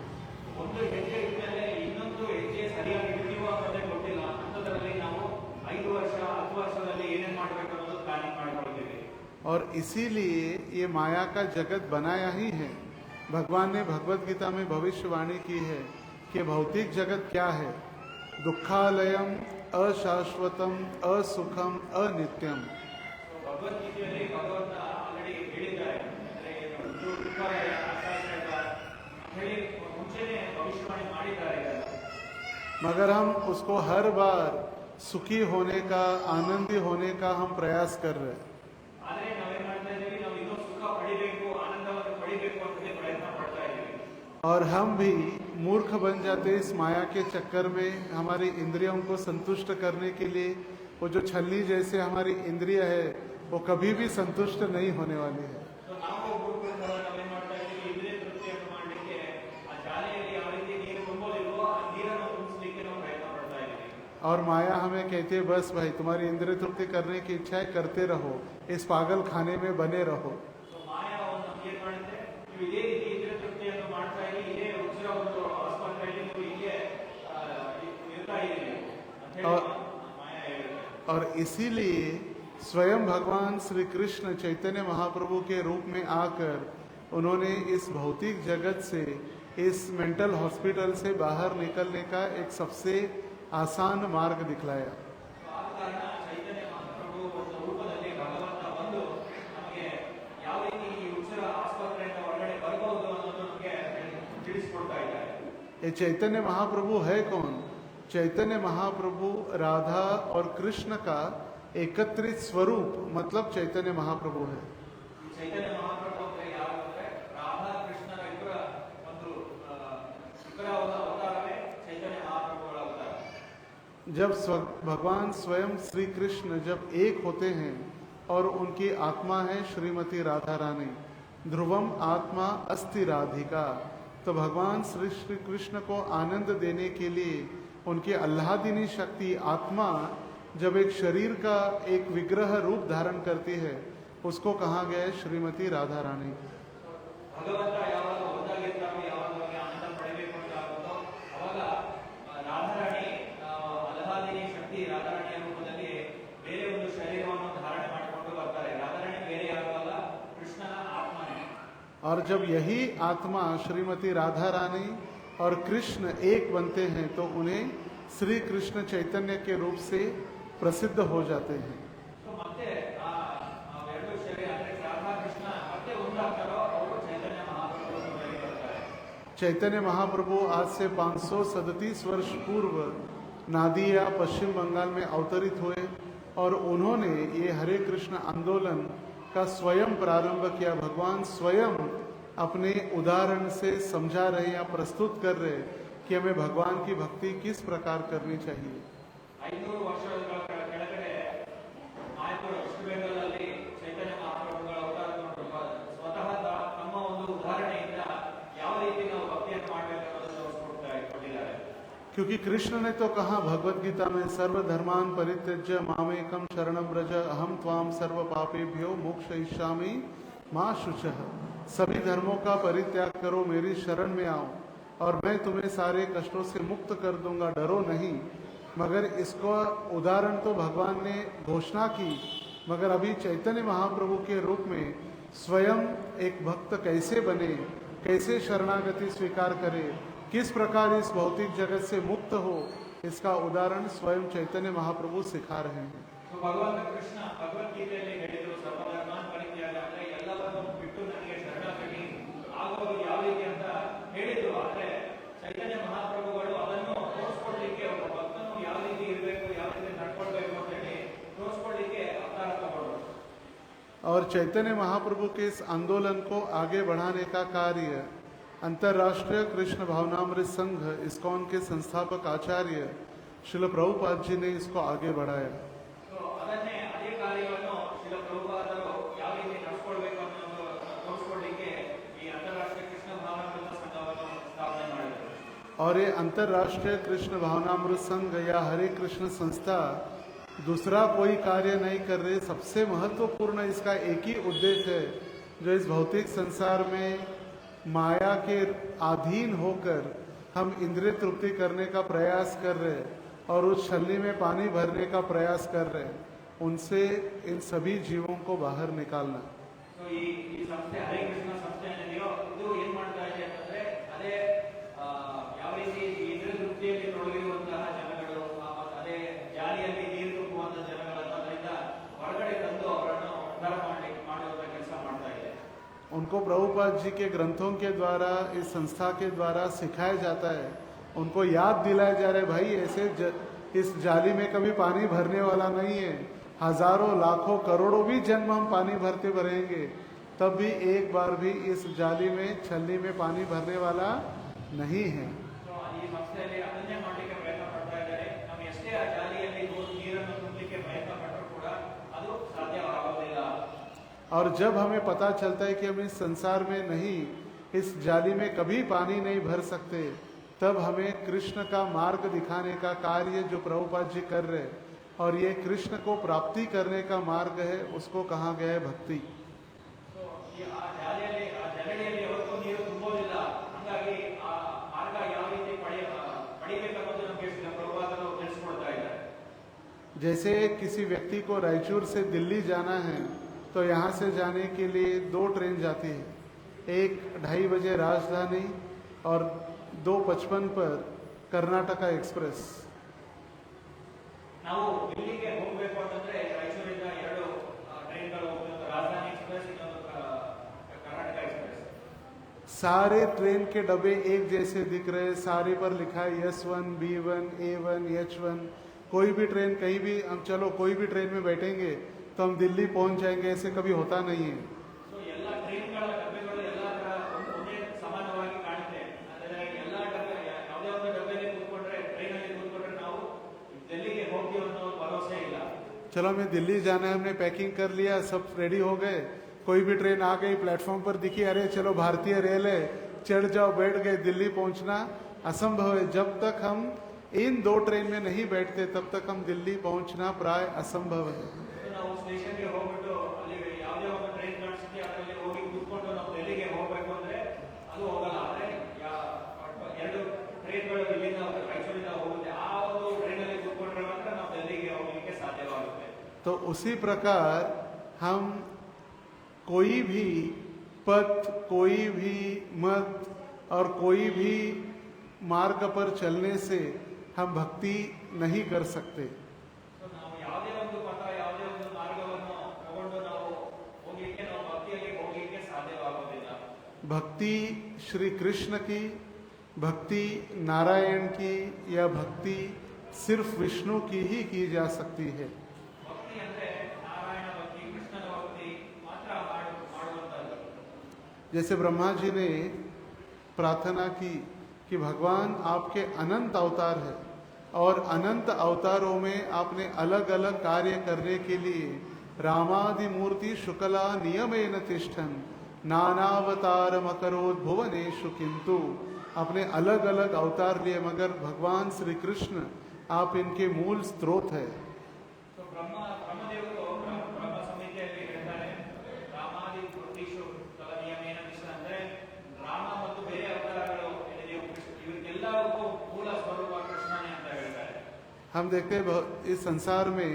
ಒಂದು ಹೆಜ್ಜೆ ಇದ್ಮೇಲೆ ಇನ್ನೊಂದು ಹೆಜ್ಜೆ ಸರಿಯಾಗಿ ಇಡ್ತೀವೋ ಅನ್ನೋದೇ ಗೊತ್ತಿಲ್ಲ. ಅಂಥದ್ರಲ್ಲಿ ನಾವು 5 ವರ್ಷ 10 ವರ್ಷದಲ್ಲಿ ಏನೇನ್ ಮಾಡ್ಬೇಕು ಅನ್ನೋದು ಪ್ಲಾನಿಂಗ್ ಮಾಡ್ಕೊಳ್ತೀವಿ. और इसीलिए ये माया का जगत बनाया ही है। भगवान ने भगवत गीता में भविष्यवाणी की है कि भौतिक जगत क्या है, दुखालयम अशाश्वतम असुखम अनित्यम। ಭಗವದ್ಗೀತೆಯಲ್ಲಿ ಭಗವಂತ ಆಲ್ರೆಡಿ ಹೇಳಿದ್ದಾರೆ, ಅಂದ್ರೆ ದುಃಖ ಭವಿಷ್ಯವಾಣಿ ಮಾಡಿದ್ದಾರೆ ಇದೆಲ್ಲ. मगर हम उसको हर बार सुखी होने का, आनंदी होने का हम प्रयास कर रहे हैं। ಆದ್ರೆ ನಾವೇನ್ ಮಾಡ್ತಾ ಇದೀವಿ, ನಾವು ಇನ್ನೂ ಸುಖ ಪಡಿಬೇಕು, ಆನಂದವನ್ನು ಪಡಿಬೇಕು ಅಂತ ಪ್ರಯತ್ನ ಪಡ್ತಾ ಇದೀವಿ. और हम भी मूर्ख बन जाते इस माया के चक्कर में। हमारी इंद्रियों को संतुष्ट करने के लिए वो जो छलनी जैसे हमारी इंद्रिय है वो कभी भी संतुष्ट नहीं होने वाली है। ಸೊ ನಾವು ಗುರುಕುಲದ ನಾವೇನ್ ಮಾಡ್ತಾ ಇದೀವಿ, ಇಂದ್ರಿಯ ತೃಪ್ತಿಯನ್ನು ಮಾಡಲಿಕ್ಕೆ ಆ ಜಾಲಿಯಲ್ಲಿ ಯಾವ ರೀತಿ ನೀರು ತುಂಬೋದಿಲ್ವೋ ಆ ನೀರನ್ನು ತುಂಬಿಸಲಿಕ್ಕೆ ನಾವು ಪ್ರಯತ್ನ ಪಡ್ತಾ ಇದೀವಿ. और माया हमें कहती है बस भाई तुम्हारी इंद्रिय तृप्ति करने की इच्छा है, करते रहो, इस पागल खाने में बने रहो। ಸೊ ಮಾಯಾವನ್ನು ಏನ್ ಮಾಡುತ್ತೆ, ನೀವು ಇದೇ ರೀತಿ ಇಂದ್ರಿಯ ತೃಪ್ತಿಯನ್ನು ಮಾಡ್ತಾ ಇರಿ, ಇದೇ ಉಸಿರ ಒಂದು ಆಸ್ಪತ್ರೆಯಲ್ಲಿ ನೀವು ಹೀಗೆ ಇರ್ತಾ ಇರಿ ಅಂತ ಹೇಳಿ ಮಾಯಾ ಹೇಳುತ್ತೆ. और इसीलिए स्वयं भगवान श्री कृष्ण चैतन्य महाप्रभु के रूप में आकर उन्होंने इस भौतिक जगत से, इस मेंटल हॉस्पिटल से बाहर निकलने का एक सबसे आसान मार्ग दिखलाया। ಆದ ಕಾರಣ ಚೈತನ್ಯ ಮಹಾಪ್ರಭು ಒಂದು ರೂಪದಲ್ಲಿ ಭಗವಂತ ಬಂದು ನಮಗೆ ಯಾವ ರೀತಿ ಈ ಉಸಿರ ಆಸ್ಪತ್ರೆಯಿಂದ ಹೊರಗಡೆ ಬರಬಹುದು ಅನ್ನೋದು ನಮಗೆ ತಿಳಿಸ್ಕೊಡ್ತಾ ಇದ್ದಾರೆ. ये चैतन्य महाप्रभु है कौन? चैतन्य महाप्रभु राधा और कृष्ण का एकत्रित स्वरूप मतलब चैतन्य महाप्रभु है। ಈ ಚೈತನ್ಯ ಮಹಾಪ್ರಭು ಅಂದ್ರೆ ಯಾರು ಅಂದ್ರೆ ರಾಧಾ ಕೃಷ್ಣರ ಇಬ್ಬರ ಒಂದು ಇಬ್ಬರ ಅವತಾರವೇ ಚೈತನ್ಯ ಮಹಾಪ್ರಭುಗಳ ಅವತಾರ. जब भगवान स्वयं श्री कृष्ण जब एक होते हैं और उनकी आत्मा है श्रीमती राधा रानी, ध्रुवम आत्मा अस्ति राधिका, तो भगवान श्री कृष्ण को आनंद देने के लिए उनकी आह्लादिनी शक्ति आत्मा जब एक शरीर का एक विग्रह रूप धारण करती है उसको कहा गया है श्रीमती राधा रानी। ಭಗವಂತ ಯಾವಾಗ ಒಂದಾಗಿರ್ತಾರೋ, ಯಾವಾಗ ನಮಗೆ ಆನಂದ ಪಡೆಯಬೇಕು ಅಂತ ಆಗುತ್ತೋ ಅವಾಗ ರಾಧಾರಾಣಿ ಅಲಹಾದಿನಿ ಶಕ್ತಿ ರಾಧಾರಾಣಿಯ ರೂಪದಲ್ಲಿ ಬೇರೆ ಒಂದು ಶರೀರವನ್ನು ಧಾರಣೆ ಮಾಡಿಕೊಂಡು ಬರ್ತಾರೆ. ರಾಧಾರಾಣಿ ಬೇರೆ ಯಾರು ಅಲ್ಲ, ಕೃಷ್ಣನ ಆತ್ಮನೇ. और जब यही आत्मा श्रीमती राधा रानी और कृष्ण एक बनते हैं तो उन्हें श्री कृष्ण चैतन्य के रूप से प्रसिद्ध हो जाते हैं। ಸೊ ಮತ್ತೆ ಎರಡು ಶರೀರ ಅಂದ್ರೆ ರಾಧಾ ಕೃಷ್ಣ ಮತ್ತೆ ಒಂದಾಗ್ತಾರೋ ಅವರು ಚೈತನ್ಯ ಮಹಾಪ್ರಭು ರೂಪದಲ್ಲಿ ಬರ್ತಾರೆ. चैतन्य महाप्रभु आज से 537 वर्ष पूर्व नादिया पश्चिम बंगाल में अवतरित हुए और उन्होंने ये हरे कृष्ण आंदोलन का स्वयं प्रारंभ किया। भगवान स्वयं अपने उदाहरण से समझा रहे या प्रस्तुत कर रहे कि हमें भगवान की भक्ति किस प्रकार करनी चाहिए। 500 ವರ್ಷಗಳ ಕೆಳಗಡೆ ನಾಯಕರು ವೆಸ್ಟ್ ಬೆಂಗಾಲಲ್ಲಿ ಚೈತನ್ಯ ಮಹಾಪ್ರಭುಗಳ ಅವತಾರಗೊಂಡು ಸ್ವತಃ ತಮ್ಮ ಒಂದು ಉದಾಹರಣೆಯಿಂದ ಯಾವ ರೀತಿ ನಾವು ಭಕ್ತಿಯನ್ನು ಮಾಡಬೇಕು ಅನ್ನೋದನ್ನು ತೋರಿಸಿಕೊಟ್ಟಿದ್ದಾರೆ. क्योंकि कृष्ण ने तो कहा भगवत गीता में सर्वधर्मान परित्यज्य मामेकम शरणम व्रज अहम त्वाम सर्व पापेभ्यो मोक्षयिष्यामि मा शुचः। सभी धर्मों का परित्याग करो, मेरी शरण में आओ और मैं तुम्हें सारे कष्टों से मुक्त कर दूंगा, डरो नहीं। मगर इसको उदाहरण तो भगवान ने घोषणा की, मगर अभी चैतन्य महाप्रभु के रूप में स्वयं एक भक्त कैसे बने, कैसे शरणागति स्वीकार करे, किस प्रकार इस भौतिक जगत से मुक्त हो, इसका उदाहरण स्वयं चैतन्य महाप्रभु सिखा रहे हैं। ಸೊ ಭಗವಂತ ಕೃಷ್ಣ ಭಗವದ್ಗೀತೆಯಲ್ಲಿ ಹೇಳಿದ್ರು, ಸರ್ವಧರ್ಮಾನ್ ಪರಿತ್ಯಾಗ ಅಂದ್ರೆ ಎಲ್ಲವನ್ನು ಬಿಟ್ಟು ನನಗೆ ಶರಣಾಗತಿ ಆಗೋದು ಯಾವ ರೀತಿ ಅಂತ ಹೇಳಿದ್ರು. ಆದ್ರೆ ಚೈತನ್ಯ ಮಹಾಪ್ರಭುಗಳು ಅದನ್ನು ತೋರಿಸ್ಕೊಡ್ಲಿಕ್ಕೆ ಒಬ್ಬ ಭಕ್ತನು ಯಾವ ರೀತಿ ಇರಬೇಕು, ಯಾವ ರೀತಿ ನಡ್ಕೊಳ್ಬೇಕು ಅಂತ ಹೇಳಿ ತೋರಿಸ್ಕೊಡ್ಲಿಕ್ಕೆ ಅವತಾರ ತಗೊಂಡ್ರು. और चैतन्य महाप्रभु के इस आंदोलन को आगे बढ़ाने का कार्य अंतर्राष्ट्रीय कृष्ण भावनामृत संघ इस्कॉन के संस्थापक आचार्य श्रील प्रभुपाद जी ने इसको आगे बढ़ाया। ಸೊ ಅದನ್ನೇ ಅದೇ ಕಾರ್ಯವನ್ನು ಶ್ರೀಲ ಪ್ರಭುಪಾದರು ಯಾವ ರೀತಿ ನಡ್ಸ್ಕೊಳ್ಬೇಕು ಅನ್ನೋದು ತೋರಿಸ್ಕೊಡ್ಲಿಕ್ಕೆ ಈ ಅಂತಾರಾಷ್ಟ್ರೀಯ ಕೃಷ್ಣ ಭಾವನಾಮೃತ ಸಂಘವನ್ನು ಸ್ಥಾಪನೆ ಮಾಡಿದರು. और ये अंतर्राष्ट्रीय कृष्ण भावनामृत संघ या हरे कृष्ण संस्था दूसरा कोई कार्य नहीं कर रहे। सबसे महत्वपूर्ण इसका एक ही उद्देश्य है, जो इस भौतिक संसार में माया के अधीन होकर हम इंद्रिय तृप्ति करने का प्रयास कर रहे हैं और उस छलनी में पानी भरने का प्रयास कर रहे हैं, उनसे इन सभी जीवों को बाहर निकालना। ಸೊ ಈ ಸಂಸ್ಥೆ ಹರೇ ಕೃಷ್ಣ ಸಂಸ್ಥೆ ಏನಿದೆಯೋ ಇದು ಏನ್ ಮಾಡ್ತಾ ಇದೆ ಅಂತಂದ್ರೆ ಅದೇ ಯಾವ ರೀತಿ ಈ ಇಂದ್ರಿಯ ತೃಪ್ತಿಯಲ್ಲಿ ತೊಡಗಿರುವಂತಹ ಜನಗಳು, ಅದೇ ಜಾಲಿಯಲ್ಲಿ ನೀರು ತುಂಬುವಂತಹ ಜನಗಳನ್ನು ಅದರಿಂದ ಹೊರಗಡೆ ತಂದು ಅವರನ್ನು ಉದ್ಧಾರ ಮಾಡುವಂತ ಕೆಲಸ ಮಾಡ್ತಾ ಇದೆ. उनको प्रभुपाद जी के ग्रंथों के द्वारा, इस संस्था के द्वारा सिखाया जाता है उनको याद दिलाया जा रहा है, भाई ऐसे इस जाली में कभी पानी भरने वाला नहीं है। हजारों लाखों करोड़ों भी जन्म हम पानी भरते रहेंगे, तब भी एक बार भी इस जाली में छलनी में पानी भरने वाला नहीं है। ಸೊ ಈ ಸಂಸ್ಥೆಯಲ್ಲಿ ಅದನ್ನೇ ಮಾಡಲಿಕ್ಕೆ ಪ್ರಯತ್ನ ಪಡ್ತಾ ಇದ್ದಾರೆ. ನಾವು ಎಷ್ಟೇ ಆ ಜಾಲಿಯಲ್ಲಿ ನೀರನ್ನು ತುಂಬಲಿಕ್ಕೆ ಪ್ರಯತ್ನ ಪಟ್ಟರೂ ಕೂಡ ಅದು ಸಾಧ್ಯವಾಗೋದಿಲ್ಲ. और जब हमें पता चलता है कि हम इस संसार में नहीं, इस जाली में कभी पानी नहीं भर सकते, तब हमें कृष्ण का मार्ग दिखाने का कार्य जो प्रभुपाद जी कर रहे, और ये कृष्ण को प्राप्ति करने का मार्ग है, उसको कहा गया है भक्ति। ಸೊ ಈ ಆ ಜಾಲಿಯಲ್ಲಿ ಆ ಜಗಡಿಯಲ್ಲಿ ಯಾವತ್ತೂ ನೀರು ತುಂಬೋದಿಲ್ಲ. ಹಾಗಾಗಿ ಆ ಮಾರ್ಗ ಯಾವ ರೀತಿ ಪಡಿಬೇಕನ್ನೋದು ನಮಗೆ ಪ್ರಭುಪಾದರು ತಿಳಿಸ್ಕೊಡ್ತಾ ಇದ್ದಾರೆ. जैसे किसी व्यक्ति को रायचूर से दिल्ली जाना है, तो यहाँ से जाने के लिए 2 ट्रेन जाती है, एक 2:30 बजे राजधानी और 2:55 पर कर्नाटका एक्सप्रेस। ನಾವು ದಿಲ್ಲಿಗೆ ಹೋಗಬೇಕು ಅಂತಂದ್ರೆ ರಾಯಚೂರಿಂದ 2 ಟ್ರೈನ್ಗಳು ಹೋಗ್ತವೆ, ರಾಜಧಾನಿ ಎಕ್ಸ್ಪ್ರೆಸ್, ಇನ್ನೊಂದು ಕರ್ನಾಟಕ एक्सप्रेस. सारे ट्रेन के डब्बे एक जैसे दिख रहे, सारे पर लिखा है S1, B1, A1, H1। कोई भी ट्रेन कहीं भी हम चलो कोई भी ट्रेन में बैठेंगे तो हम दिल्ली पहुंच जाएंगे, ऐसे कभी होता नहीं है। ಸೊ ಎಲ್ಲ ಟ್ರೈನ್ಗಳ ಡಬ್ಬೆಗಳು ಎಲ್ಲ ಒಂದೇ ಸಮಾನವಾಗಿ ಕಾಣುತ್ತೆ. ಅಂದರೆ ಎಲ್ಲ ಡಬ್ಬೆ ಯಾವುದೇ ಒಂದು ಡಬ್ಬೆಯಲ್ಲಿ ಕೂತ್ಕೊಂಡ್ರೆ, ಟ್ರೈನಲ್ಲಿ ಕೂತ್ಕೊಂಡ್ರೆ ನಾವು ದಿಲ್ಲಿಗೆ ಹೋಗ್ತೀವಿ ಅನ್ನೋ ಭರವಸೆ ಇಲ್ಲ. चलो हमें दिल्ली जाना है, हमने पैकिंग कर लिया, सब रेडी हो गए, कोई भी ट्रेन आ गई, प्लेटफॉर्म पर दिखी, अरे चलो भारतीय रेल है, चढ़ जाओ, बैठ गए, दिल्ली पहुंचना असंभव है। जब तक हम इन 2 ट्रेन में नहीं बैठते, तब तक हम दिल्ली पहुंचना प्राय असंभव है। ಸೊ ನಾವು ಸ್ಟೇಷನ್ಗೆ ಹೋಗ್ಬಿಟ್ಟು ಅಲ್ಲಿ ಯಾವುದೇ ಒಂದು ಟ್ರೈನ್ ಕಾಣಿಸುತ್ತೆ ಅದರಲ್ಲಿ ಹೋಗಿ ಕೂತ್ಕೊಂಡು ನಾವು ದಿಲ್ಲಿಗೆ ಹೋಗ್ಬೇಕು ಅಂದ್ರೆ ಅದು ಹೋಗಲ್ಲ. ಆದರೆ 2 ಟ್ರೈನ್ಗಳು ಇಲ್ಲಿಂದ ರಾಯಚೂರಿಂದ ಹೋಗುತ್ತೆ, ಆ ಒಂದು ಟ್ರೈನಲ್ಲಿ ಕೂತ್ಕೊಂಡ್ರೆ ಮಾತ್ರ ನಾವು ದಿಲ್ಲಿಗೆ ಹೋಗ್ಲಿಕ್ಕೆ ಸಾಧ್ಯವಾಗುತ್ತೆ. तो उसी प्रकार हम कोई भी पथ, कोई भी मत और कोई भी मार्ग पर चलने से हम भक्ति नहीं कर सकते। ಸೊ ನಾವು ಯಾವುದೇ ಒಂದು ಪಥ, ಯಾವುದೇ ಒಂದು ಮಾರ್ಗವನ್ನು ತಗೊಂಡು ನಾವು ಹೋಗ್ಲಿಕ್ಕೆ, ನಾವು ಭಕ್ತಿಯಲ್ಲಿ ಹೋಗ್ಲಿಕ್ಕೆ ಸಾಧ್ಯವಾಗೋದಿಲ್ಲ. भक्ति श्री कृष्ण की, भक्ति नारायण की, या भक्ति सिर्फ विष्णु की ही की जा सकती है। ಭಕ್ತಿ ಅಂದ್ರೆ ನಾರಾಯಣ ಭಕ್ತಿ, ಕೃಷ್ಣನ ಭಕ್ತಿ ಮಾತ್ರ ಮಾಡುವಂತದ್ದು. जैसे ब्रह्मा जी ने प्रार्थना की कि भगवान आपके अनंत अवतार है, और अनंत अवतारों में आपने अलग अलग कार्य करने के लिए रामादि मूर्ति शुक्ला नियमेन तिष्ठन नानावतार मकरोद भुवनेषु, किंतु अपने अलग अलग अवतार लिए, मगर भगवान श्री कृष्ण आप इनके मूल स्रोत है। ಸೊ ಬ್ರಹ್ಮದೇವರು ಬ್ರಹ್ಮ ಸಂಹಿತೆಯಲ್ಲಿ ಹೇಳ್ತಾರೆ, ರಾಮಾದಿ ಮೂರ್ತಿಷು ನಿಯಮೇನ ತಿಷ್ಠ, ಅಂದ್ರೆ ರಾಮ ಮತ್ತು ಬೇರೆ ಅವತಾರಗಳು ಇವರಿಗೆಲ್ಲರಿಗೂ ಮೂಲ ಸ್ವರೂಪ ಕೃಷ್ಣನೇ ಅಂತ ಹೇಳ್ತಾರೆ. हम देखते हैं इस संसार में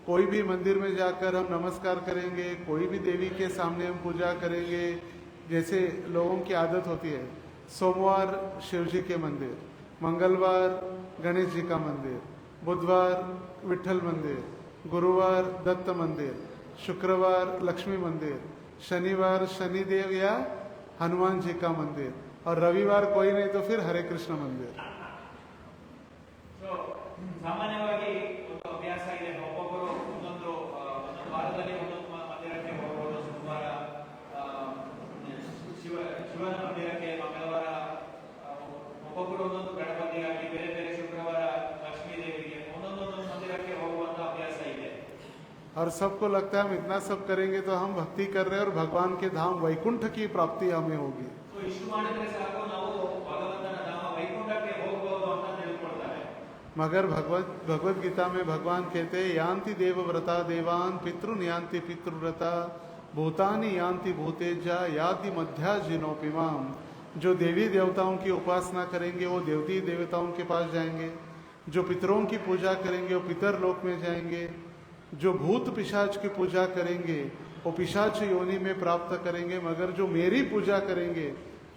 कोई भी मंदिर में जाकर हम नमस्कार करेंगे, कोई भी देवी के सामने हम पूजा करेंगे, जैसे लोगों की आदत होती है। सोमवार शिव जी के मंदिर, मंगलवार गणेश जी का मंदिर, बुधवार विठल मंदिर, गुरुवार दत्त मंदिर, शुक्रवार लक्ष्मी मंदिर, शनिवार शनिदेव या हनुमान जी का मंदिर, और रविवार कोई नहीं तो फिर हरे कृष्ण मंदिर। ಸೊ ಸಾಮಾನ್ಯವಾಗಿ ಒಂದು ಅಭ್ಯಾಸ ಇದೆ, ಒಬ್ಬೊಬ್ಬರು ಒಂದೊಂದು ವಾರದಲ್ಲಿ ಒಂದೊಂದು ಮಂದಿರಕ್ಕೆ ಹೋಗ್ಬೋದು. ಸೋಮವಾರ ಶಿವನ ಮಂದಿರಕ್ಕೆ, ಮಂಗಳವಾರ ಒಬ್ಬೊಬ್ಬರು ಒಂದೊಂದು ಗಣಪತಿಯಾಗಿ, ಬೇರೆ ಬೇರೆ ಶುಕ್ರವಾರ ಲಕ್ಷ್ಮೀ ದೇವಿಗೆ, ಒಂದೊಂದೊಂದು ಮಂದಿರಕ್ಕೆ ಹೋಗುವಂತ ಅಭ್ಯಾಸ ಇದೆ. और सबको लगता है हम इतना सब करेंगे तो हम भक्ति कर रहे हैं और भगवान के धाम वैकुंठ की प्राप्ति हमें होगी। ಸೊ ಇಷ್ಟು ಮಾಡಿದ್ರೆ ಸಾಕು, ನಾವು ಭಗವಂತನ ಧಾಮ ವೈಕುಂಠಕ್ಕೆ ಹೋಗ್ಬೋದು ಅಂತ ತಿಳ್ಕೊಳ್ತಾರೆ. मगर भगवत गीता में भगवान कहते हैं, यान्ति देवव्रता देवान पितृन यान्ति पितृव्रता भूतानि यान्ति भूतेजा याति मध्या जिनोपिमाम। जो देवी देवताओं की उपासना करेंगे वो देवती देवताओं के पास जाएंगे, जो पितरों की पूजा करेंगे वो पितर लोक में जाएंगे, जो भूत पिशाच की पूजा करेंगे वो पिशाच योनि में प्राप्त करेंगे, मगर जो मेरी पूजा करेंगे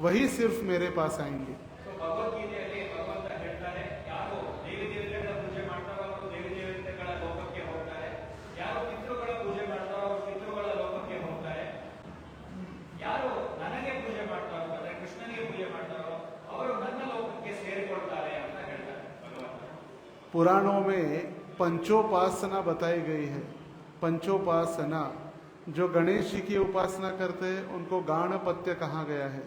वही सिर्फ मेरे पास आएंगे। ಸೊ ಭಗವದ್ಗೀತೆಯಲ್ಲಿ ಭಗವಂತ ಹೇಳ್ತಾರೆ, ಯಾರು ದೇವಿ ದೇವತೆಗಳ ಪೂಜೆ ಮಾಡ್ತಾರೋ ಅವರು ದೇವಿ ದೇವತೆಗಳ ಲೋಕಕ್ಕೆ ಹೋಗ್ತಾರೆ, ಯಾರು ಪಿತೃಗಳ ಪೂಜೆ ಮಾಡ್ತಾರೋ ಅವರು ಪಿತೃಗಳ ಲೋಕಕ್ಕೆ ಹೋಗ್ತಾರೆ, ಯಾರು ನನಗೆ ಪೂಜೆ ಮಾಡ್ತಾರೋ ಅಂದ್ರೆ ಕೃಷ್ಣನಿಗೆ ಪೂಜೆ ಮಾಡ್ತಾರೋ ಅವರು ನನ್ನ ಲೋಕಕ್ಕೆ ಸೇರಿಕೊಳ್ತಾರೆ ಅಂತ. पुराणों में पंचोपासना बताई गई है। पंचोपासना, जो गणेश जी की उपासना करते हैं उनको गाणपत्य कहा गया है।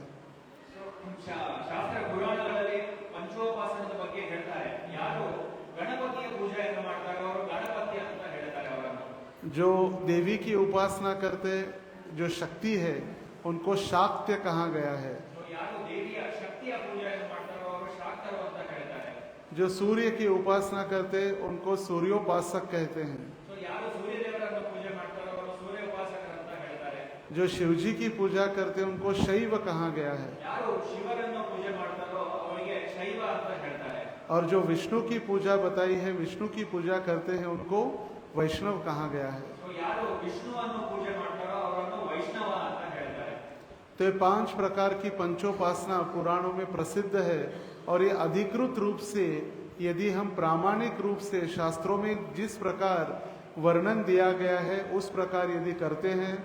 ಶಾಸ್ತ್ರ ಪುರಾಣಗಳಲ್ಲಿ ಪಂಚೋಪಾಸನದ ಬಗ್ಗೆ ಹೇಳ್ತಾರೆ. ಯಾರು ಗಣಪತಿಯ ಪೂಜೆಯನ್ನು ಮಾಡ್ತಾರೋ ಅವರು ಗಣಪತಿ ಅಂತ ಹೇಳ್ತಾರೆ ಅವರನ್ನು. जो देवी की उपासना करते, जो शक्ति है, उनको शाक्त्य कहा गया है। ಯಾರು ದೇವಿಯ ಶಕ್ತಿಯ ಪೂಜೆಯನ್ನು ಮಾಡ್ತಾರೋ ಅವರು ಶಾಕ್ತರು ಅಂತ ಹೇಳ್ತಾರೆ. जो सूर्य की उपासना करते उनको सूर्योपासक कहते हैं। ಯಾರು ಸೂರ್ಯ ದೇವರನ್ನು ಪೂಜೆ ಮಾಡ್ತಾರೋ ಅವರು ಸೂರ್ಯೋಪಾಸಕರು ಅಂತ ಹೇಳ್ತಾರೆ. जो शिव जी की पूजा करते उनको शैव कहा गया है। ಯಾರು ಶಿವನನ್ನು ಪೂಜೆ ಮಾಡ್ತಾರೋ ಅವರಿಗೆ ಶೈವ ಅಂತ ಹೇಳ್ತಾರೆ. और जो विष्णु की पूजा बताई है, विष्णु की पूजा करते हैं, उनको वैष्णव कहा गया है। ಯಾರು ವಿಷ್ಣುವನ್ನು ಪೂಜೆ ಮಾಡ್ತಾರೋ ಅವರನ್ನು ವೈಷ್ಣವ ಅಂತ ಹೇಳ್ತಾರೆ. तो ये 5 प्रकार की पंचोपासना पुराणों में प्रसिद्ध है। और ये अधिकृत रूप से, यदि हम प्रामाणिक रूप से शास्त्रों में जिस प्रकार वर्णन दिया गया है उस प्रकार यदि करते हैं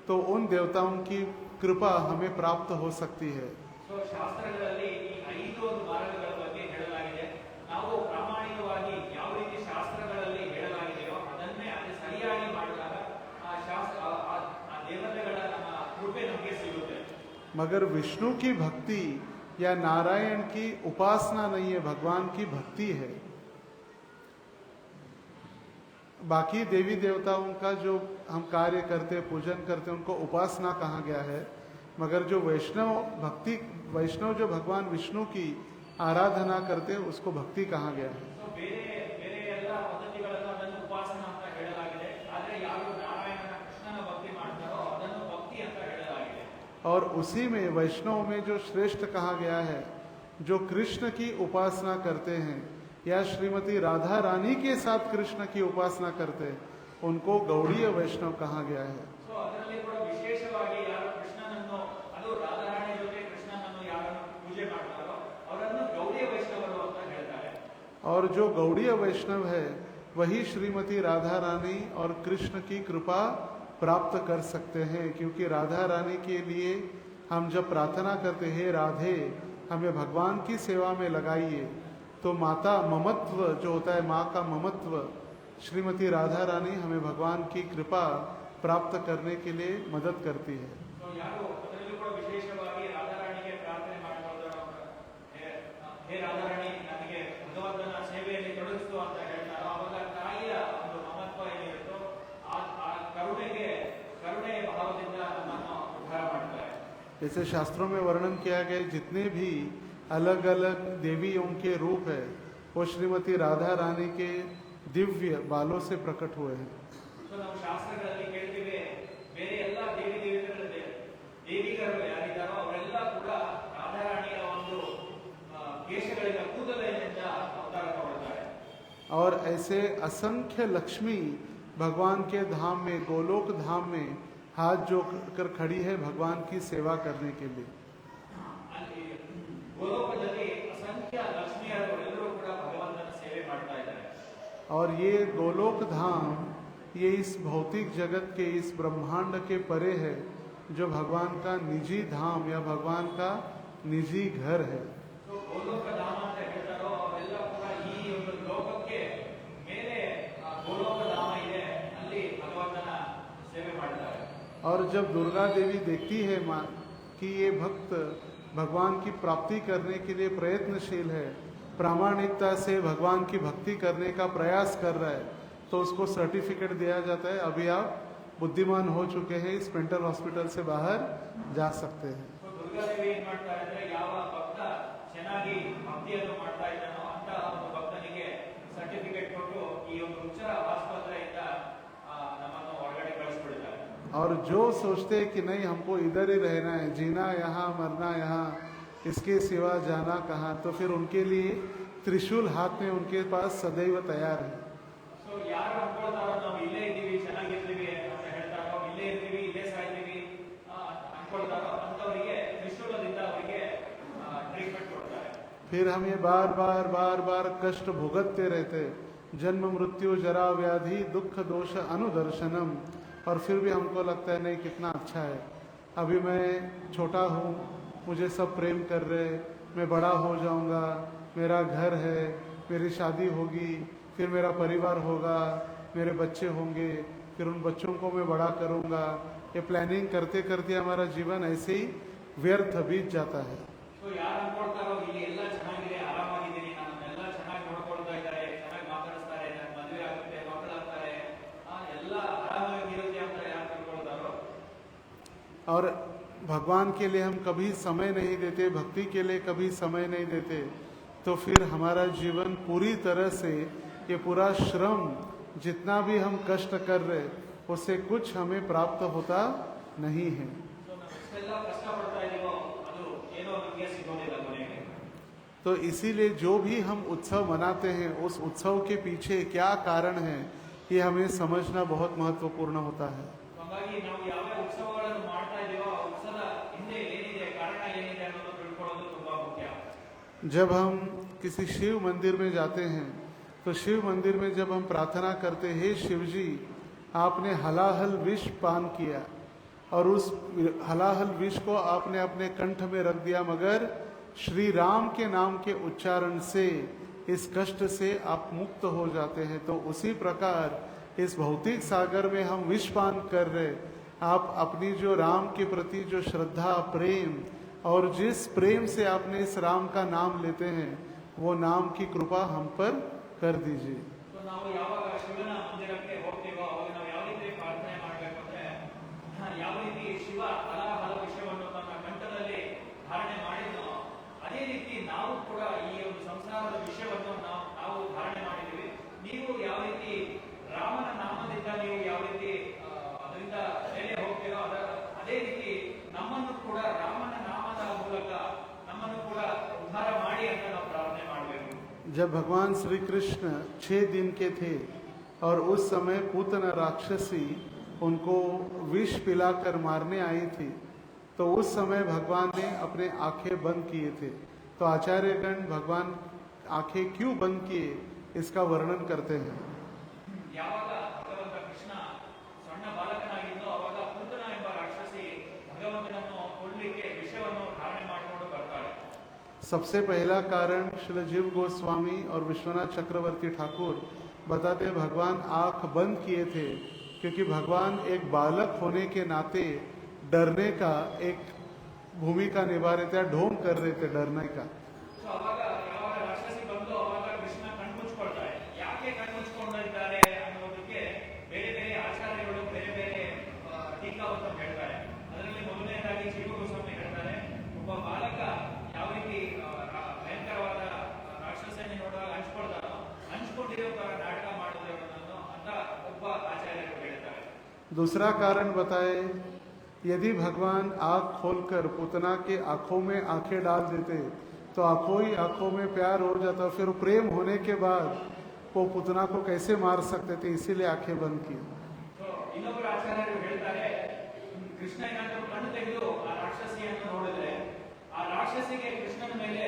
तो उन देवताओं की कृपा हमें प्राप्त हो सकती है। ಸೊ ಶಾಸ್ತ್ರಗಳಲ್ಲಿ ಈ 5 ಮಾರ್ಗಗಳ ಬಗ್ಗೆ ಹೇಳಲಾಗಿದೆ. ನಾವು ಪ್ರಾಮಾಣಿಕವಾಗಿ ಯಾವ ರೀತಿ ಶಾಸ್ತ್ರಗಳಲ್ಲಿ ಹೇಳಲಾಗಿದೆಯೋ ಅದನ್ನೇ ಅದು ಸರಿಯಾಗಿ ಮಾಡಿದಾಗ ಆ ಶಾಸ್ತ್ರ ಆ ದೇವತೆಗಳ ನಮ್ಮ ಕೃಪೆ ನಮಗೆ ಸಿಗುತ್ತೆ. मगर विष्णु की भक्ति या नारायण की उपासना नहीं है, भगवान की भक्ति है। बाकी देवी देवताओं का जो हम कार्य करते, पूजन करते, उनको उपासना कहा गया है। मगर जो वैष्णव भक्ति, वैष्णव जो भगवान विष्णु की आराधना करते हैं उसको भक्ति कहा गया है। ಸೊ ಬೇರೆ ಬೇರೆ ಎಲ್ಲ ಪದ್ಧತಿಗಳನ್ನು ಅದನ್ನು ಉಪಾಸನ ಅಂತ ಹೇಳಲಾಗಿದೆ. ಆದರೆ ಯಾರು ನಾರಾಯಣನ ಕೃಷ್ಣನ ಭಕ್ತಿ ಮಾಡ್ತಾರೋ ಅದನ್ನು ಭಕ್ತಿ ಅಂತ ಹೇಳಲಾಗಿದೆ. और उसी में वैष्णव में जो श्रेष्ठ कहा गया है, जो कृष्ण की उपासना करते हैं या श्रीमती राधा रानी के साथ कृष्ण की उपासना करते हैं, उनको गौड़ीय वैष्णव कहा गया है। ಸೊ ಅದರಲ್ಲಿ ಕೂಡ ವಿಶೇಷವಾಗಿ ಯಾರು ಕೃಷ್ಣನನ್ನು, ಅದು ರಾಧಾರಾಣಿ ಜೊತೆ ಕೃಷ್ಣನನ್ನು ಯಾರನ್ನು ಪೂಜೆ ಮಾಡ್ತಾರೋ ಅವರನ್ನು ಗೌಡಿಯ ವೈಷ್ಣವರು ಅಂತ ಹೇಳ್ತಾರೆ. और जो गौड़ीय वैष्णव है वही श्रीमती राधा रानी और कृष्ण की कृपा प्राप्त कर सकते हैं। क्योंकि राधा रानी के लिए हम जब प्रार्थना करते हैं, हे राधे हमें भगवान की सेवा में लगाइए, तो माता ममत्व जो होता है, माँ का ममत्व, श्रीमती राधा रानी हमें भगवान की कृपा प्राप्त करने के लिए मदद करती है। ಸೊ ಯಾರು ಅದರಲ್ಲೂ ಕೂಡ ವಿಶೇಷವಾಗಿ ರಾಧಾರಾಣಿಗೆ ಪ್ರಾರ್ಥನೆ ಮಾಡ್ಕೊಳ್ಳೋದು, ಹೇ ರಾಧಾರಾಣಿ ನನಗೆ ಭಗವಂತನ ಸೇವೆಯಲ್ಲಿ ತೊಡಗಿಸು ಅಂತ ಹೇಳ್ತಾರೋ ಅವಾಗ ತಾಯಿಯ ಒಂದು ಮಹತ್ವ ಏನಿರುತ್ತೋ ಆ ಕರುಣೆಯ ಭಾವದಿಂದ ನಮ್ಮನ್ನು ಉದ್ಧಾರ ಮಾಡ್ತಾರೆ. जैसे शास्त्रों में वर्णन किया गया, जितने भी अलग अलग देवियों के रूप है वो श्रीमती राधा रानी के दिव्य बालों से प्रकट हुए हैं। ಸೊ ನಾವು ಶಾಸ್ತ್ರಗಳಲ್ಲಿ ಕೇಳ್ತೀವಿ, ಬೇರೆ ಎಲ್ಲ ದೇವಿಗರು ಯಾರಿದ್ದಾರೋ ಅವರೆಲ್ಲ ಕೂಡ ರಾಧಾರಾಣಿಯ ಒಂದು ಕೇಶಗಳಿಂದ ಕೂದಲಿನಿಂದ ಅವತಾರ ತಗೊಳ್ತಾರೆ. और ऐसे असंख्य लक्ष्मी भगवान के धाम में, गोलोक धाम में हाथ जोड़कर खड़ी है भगवान की सेवा करने के लिए। ಅಲ್ಲಿ ಗೋಲೋಕದಲ್ಲಿ ಅಸಂಖ್ಯ ಲಕ್ಷ್ಮಿಯರು ಎಲ್ಲರೂ ಕೂಡ ಭಗವಂತನ ಸೇವೆ ಮಾಡ್ತಾ ಇದ್ದಾರೆ. और ये गोलोक धाम, ये इस भौतिक जगत के, इस ब्रह्मांड के परे है, जो भगवान का निजी धाम या भगवान का निजी घर है। ಸೊ ಗೋಲೋಕ ಧಾಮ ಅಂತ ಹೇಳ್ತಾರೋ ಅವೆಲ್ಲ ಕೂಡ ಈ ಒಂದು ಲೋಕಕ್ಕೆ ಮೇಲೆ ಗೋಲೋಕ ಧಾಮ ಇದೆ, ಅಲ್ಲಿ ಭಗವಂತನ ಸೇವೆ ಮಾಡ್ತಾರೆ. और जब दुर्गा देवी देखती है माँ कि ये भक्त भगवान की प्राप्ति करने के लिए प्रयत्नशील है, प्रामाणिकता से भगवान की भक्ति करने का प्रयास कर रहा है, तो उसको सर्टिफिकेट दिया जाता है, अभी आप बुद्धिमान हो चुके हैं, इस मेंटल हॉस्पिटल से बाहर जा सकते हैं। ಸೊ ದುರ್ಗಾದೇವಿ ಏನ್ ಮಾಡ್ತಾರೆ ಅಂದ್ರೆ, ಯಾವ ಭಕ್ತ ಚೆನ್ನಾಗಿ ಭಕ್ತಿಯನ್ನು ಮಾಡ್ತಾ ಇದ್ದಾನೋ ಅಂತ ಒಂದು ಭಕ್ತನಿಗೆ ಸರ್ಟಿಫಿಕೇಟ್ ಕೊಟ್ಟು ಈ ಒಂದು ಉಚ್ಚರ ಆಸ್ಪತ್ರೆಯಿಂದ ನಮ್ಮನ್ನು ಹೊರಗಡೆ ಕಳಿಸ್ಬಿಡ್ತಾರೆ. और जो सोचते हैं कि नहीं हमको इधर ही रहना है, जीना यहाँ मरना यहाँ, इसके सिवा जाना कहाँ, तो फिर उनके लिए त्रिशूल हाथ में उनके पास सदैव तैयार है। ಸೊ ಯಾರು ಅನ್ಕೊಳ್ತಾರೋ ನಾವು ಇಲ್ಲೇ ಇದ್ದೀವಿ, ಚೆನ್ನಾಗಿರ್ತೀವಿ ಅಂತ ಹೇಳ್ತಾರೋ, ಇಲ್ಲೇ ಇರ್ತೀವಿ, ಇಲ್ಲೇ ಸಾಯ್ತೀವಿ ಅನ್ಕೊಳ್ತಾರೋ ಅಂತವರಿಗೆ ತ್ರಿಶೂಲದಿಂದ ಅವರಿಗೆ ಟ್ರೀಟ್ಮೆಂಟ್ ಕೊಡ್ತಾರೆ. फिर हम ये बार बार बार बार कष्ट भुगतते रहते, जन्म मृत्यु जरा व्याधि दुख दोष अनुदर्शनम, और फिर भी हमको लगता है नहीं कितना अच्छा है, अभी मैं छोटा हूँ, मुझे सब प्रेम कर रहे, मैं बड़ा हो जाऊँगा, मेरा घर है, मेरी शादी होगी, फिर मेरा परिवार होगा, मेरे बच्चे होंगे, फिर उन बच्चों को मैं बड़ा करूँगा। ये प्लानिंग करते करते हमारा जीवन ऐसे ही व्यर्थ बीत जाता है। ಸೊ ಯಾರು ಅನ್ಕೊಳ್ತಾರೋ ಇಲ್ಲಿ ಎಲ್ಲ ಚೆನ್ನಾಗಿದೆ, ಆರಾಮಾಗಿದ್ದೀನಿ, ನನ್ನೆಲ್ಲ ಚೆನ್ನಾಗಿ ನೋಡ್ಕೊಳ್ತಾ ಇದ್ದಾರೆ, ಚೆನ್ನಾಗಿ ಮಾತಾಡಿಸ್ತಾರೆ, ನನ್ನ ಮದುವೆ ಆಗುತ್ತೆ, ಮಕ್ಕಳಾಗ್ತಾರೆ, ಎಲ್ಲ ಆರಾಮಾಗಿರುತ್ತೆ ಅಂತ ಯಾರು ಅನ್ಕೊಳ್ತಾರೋ और भगवान के लिए हम कभी समय नहीं देते, भक्ति के लिए कभी समय नहीं देते, तो फिर हमारा जीवन पूरी तरह से ये पूरा श्रम जितना भी हम कष्ट कर रहे उससे कुछ हमें प्राप्त होता नहीं है। ಸೊ ನಾವು ಎಷ್ಟೆಲ್ಲ ಕಷ್ಟಪಡ್ತಾ ಇದೀವೋ ಅದು ಏನೋ ನಮಗೆ ಸಿಗೋದಿಲ್ಲ ಕೊನೆಗೆ. तो इसीलिए जो भी हम उत्सव मनाते हैं उस उत्सव के पीछे क्या कारण है ये हमें समझना बहुत महत्वपूर्ण होता है। ಹಾಗಾಗಿ ನಾವು ಯಾವ ಉತ್ಸವಗಳನ್ನು ಮಾಡ್ತಾ ಇದೀವೋ ಆ ಉತ್ಸವದ ಹಿಂದೆ ಏನಿದೆ, ಕಾರಣ ಏನಿದೆ ಅನ್ನೋದು ತಿಳ್ಕೊಳ್ಳೋದು ತುಂಬಾ ಮುಖ್ಯ. जब हम किसी शिव मंदिर में जाते हैं तो शिव मंदिर में जब हम प्रार्थना करते हैं, हे शिव जी आपने हलाहल विष पान किया और उस हलाहल विष को आपने अपने कंठ में रख दिया, मगर श्री राम के नाम के उच्चारण से इस कष्ट से आप मुक्त हो जाते हैं। तो उसी प्रकार इस भौतिक सागर में हम विष पान कर रहे, आप अपनी जो राम के प्रति जो श्रद्धा प्रेम और जिस प्रेम से आपने इस राम का नाम लेते हैं वो नाम की कृपा हम पर कर दीजिए। ಸೊ ನಾವು ಯಾವಾಗ ಶಿವನ ಮಂದಿರಕ್ಕೆ ಹೋಗ್ತೀವೋ ಅವಾಗ ನಾವು ಯಾವ ರೀತಿ ಪ್ರಾರ್ಥನೆ ಮಾಡಬೇಕು ಅಂದ್ರೆ, ಯಾವ ರೀತಿ ಶಿವ ಹಲಹಲ ವಿಷಯವನ್ನು ತನ್ನ ಕಂಠದಲ್ಲಿ ಧಾರಣೆ ಮಾಡಿದ್ನೋ ಅದೇ ರೀತಿ ನಾವು ಕೂಡ ಈ ಒಂದು ಸಂಸಾರದ ವಿಷಯವನ್ನು ನಾವು ಧಾರಣೆ ಮಾಡಿದ್ದೀವಿ. ನೀವು ಯಾವ ರೀತಿ ರಾಮನ ನಾಮದಿಂದ ನೀವು ಯಾವ ರೀತಿ ಅದರಿಂದ ಮೇಲೆ ಹೋಗ್ತೀರೋ ಅದೇ ರೀತಿ ನಮ್ಮನ್ನು ಕೂಡ ರಾಮನ ನಾಮದ ಮೂಲಕ ನಮ್ಮನ್ನು ಕೂಡ ಉದ್ಧಾರ ಮಾಡಿ ಅಂತ ನಾವು ಪ್ರಾರ್ಥನೆ ಮಾಡಬೇಕು. जब भगवान श्री कृष्ण 6 दिन के थे और उस समय पूतना राक्षसी उनको विष पिलाकर मारने आई थी, तो उस समय भगवान ने अपने आंखें बंद किए थे। तो आचार्यगण भगवान आंखें क्यों बंद किए इसका वर्णन करते हैं। ಯಾವಾಗ ಭಗವಂತ ಕೃಷ್ಣ ಸಣ್ಣ ಬಾಲಕನಾಗಿದ್ದೋ ಅವಾಗ ಪೂತನ ಎಂಬ ರಾಕ್ಷಸಿ ಭಗವಂತನನ್ನು ಕೊಲ್ಲಲಿಕ್ಕೆ ವಿಷವನ್ನು ಧಾರಣೆ ಮಾಡಿಕೊಂಡು ಬರ್ತಾಳೆ. सबसे पहला कारण श्री जीव गोस्वामी और विश्वनाथ चक्रवर्ती ठाकुर बताते भगवान आंख बंद किए थे क्योंकि भगवान एक बालक होने के नाते डरने का एक भूमिका निभा रहे थे, ढोंग कर रहे थे डरने का। ಸೊ ಅವಾಗ ಯಾವಾಗ ರಾಕ್ಷಸಿ ಬಂದು ಅವಾಗ ಕೃಷ್ಣ ಕಣ್ಮುಚ್ಕೊಳ್ತಾರೆ. ಯಾಕೆ ಕಣ್ಮುಚ್ಕೊಂಡಿದ್ದಾರೆ ಅನ್ನೋದಕ್ಕೆ ಬೇರೆ ಬೇರೆ ಆಚಾರ್ಯಗಳು ಬೇರೆ ಬೇರೆ ಟೀಕಾವನ್ನು ಹೇಳ್ತಾರೆ. ಅದರಲ್ಲಿ ಮೊದಲನೇದಾಗಿ ಜೀವ ಗೋಸ್ವಾಮಿ ಹೇಳ್ತಾರೆ, ಒಬ್ಬ ಬಾಲಕ ಯಾವ ರೀತಿ ಭಯಂಕರವಾದ ರಾಕ್ಷಸನ ನೋಡುವಾಗ ಹಂಚ್ಕೊಳ್ತಾರೋ ಹಂಚ್ಕೊಂಡಿರೋ ತರ ನಾಟಕ ಮಾಡಿದ್ರೆ ಅನ್ನೋದು ಅಂತ ಒಬ್ಬ ಆಚಾರ್ಯರು ಹೇಳ್ತಾರೆ. दूसरा कारण बताए, यदि भगवान आँख खोलकर पूतना के आंखों में आंखें डाल देते तो आंखों ही आंखों में प्यार हो जाता, फिर प्रेम होने के बाद वो पूतना को कैसे मार सकते थे, इसीलिए आंखें बंद की। ಸೊ ಇನ್ನೊಬ್ಬರು ಆಚಾರ್ಯರು ಹೇಳ್ತಾರೆ, ಕೃಷ್ಣ ಏನಾದರೂ ಕಣ್ಣು ತೆಗೆದು ಆ ರಾಕ್ಷಸಿಯನ್ನು ನೋಡಿದ್ರೆ ಆ ರಾಕ್ಷಸಿಗೆ ಕೃಷ್ಣನ ಮೇಲೆ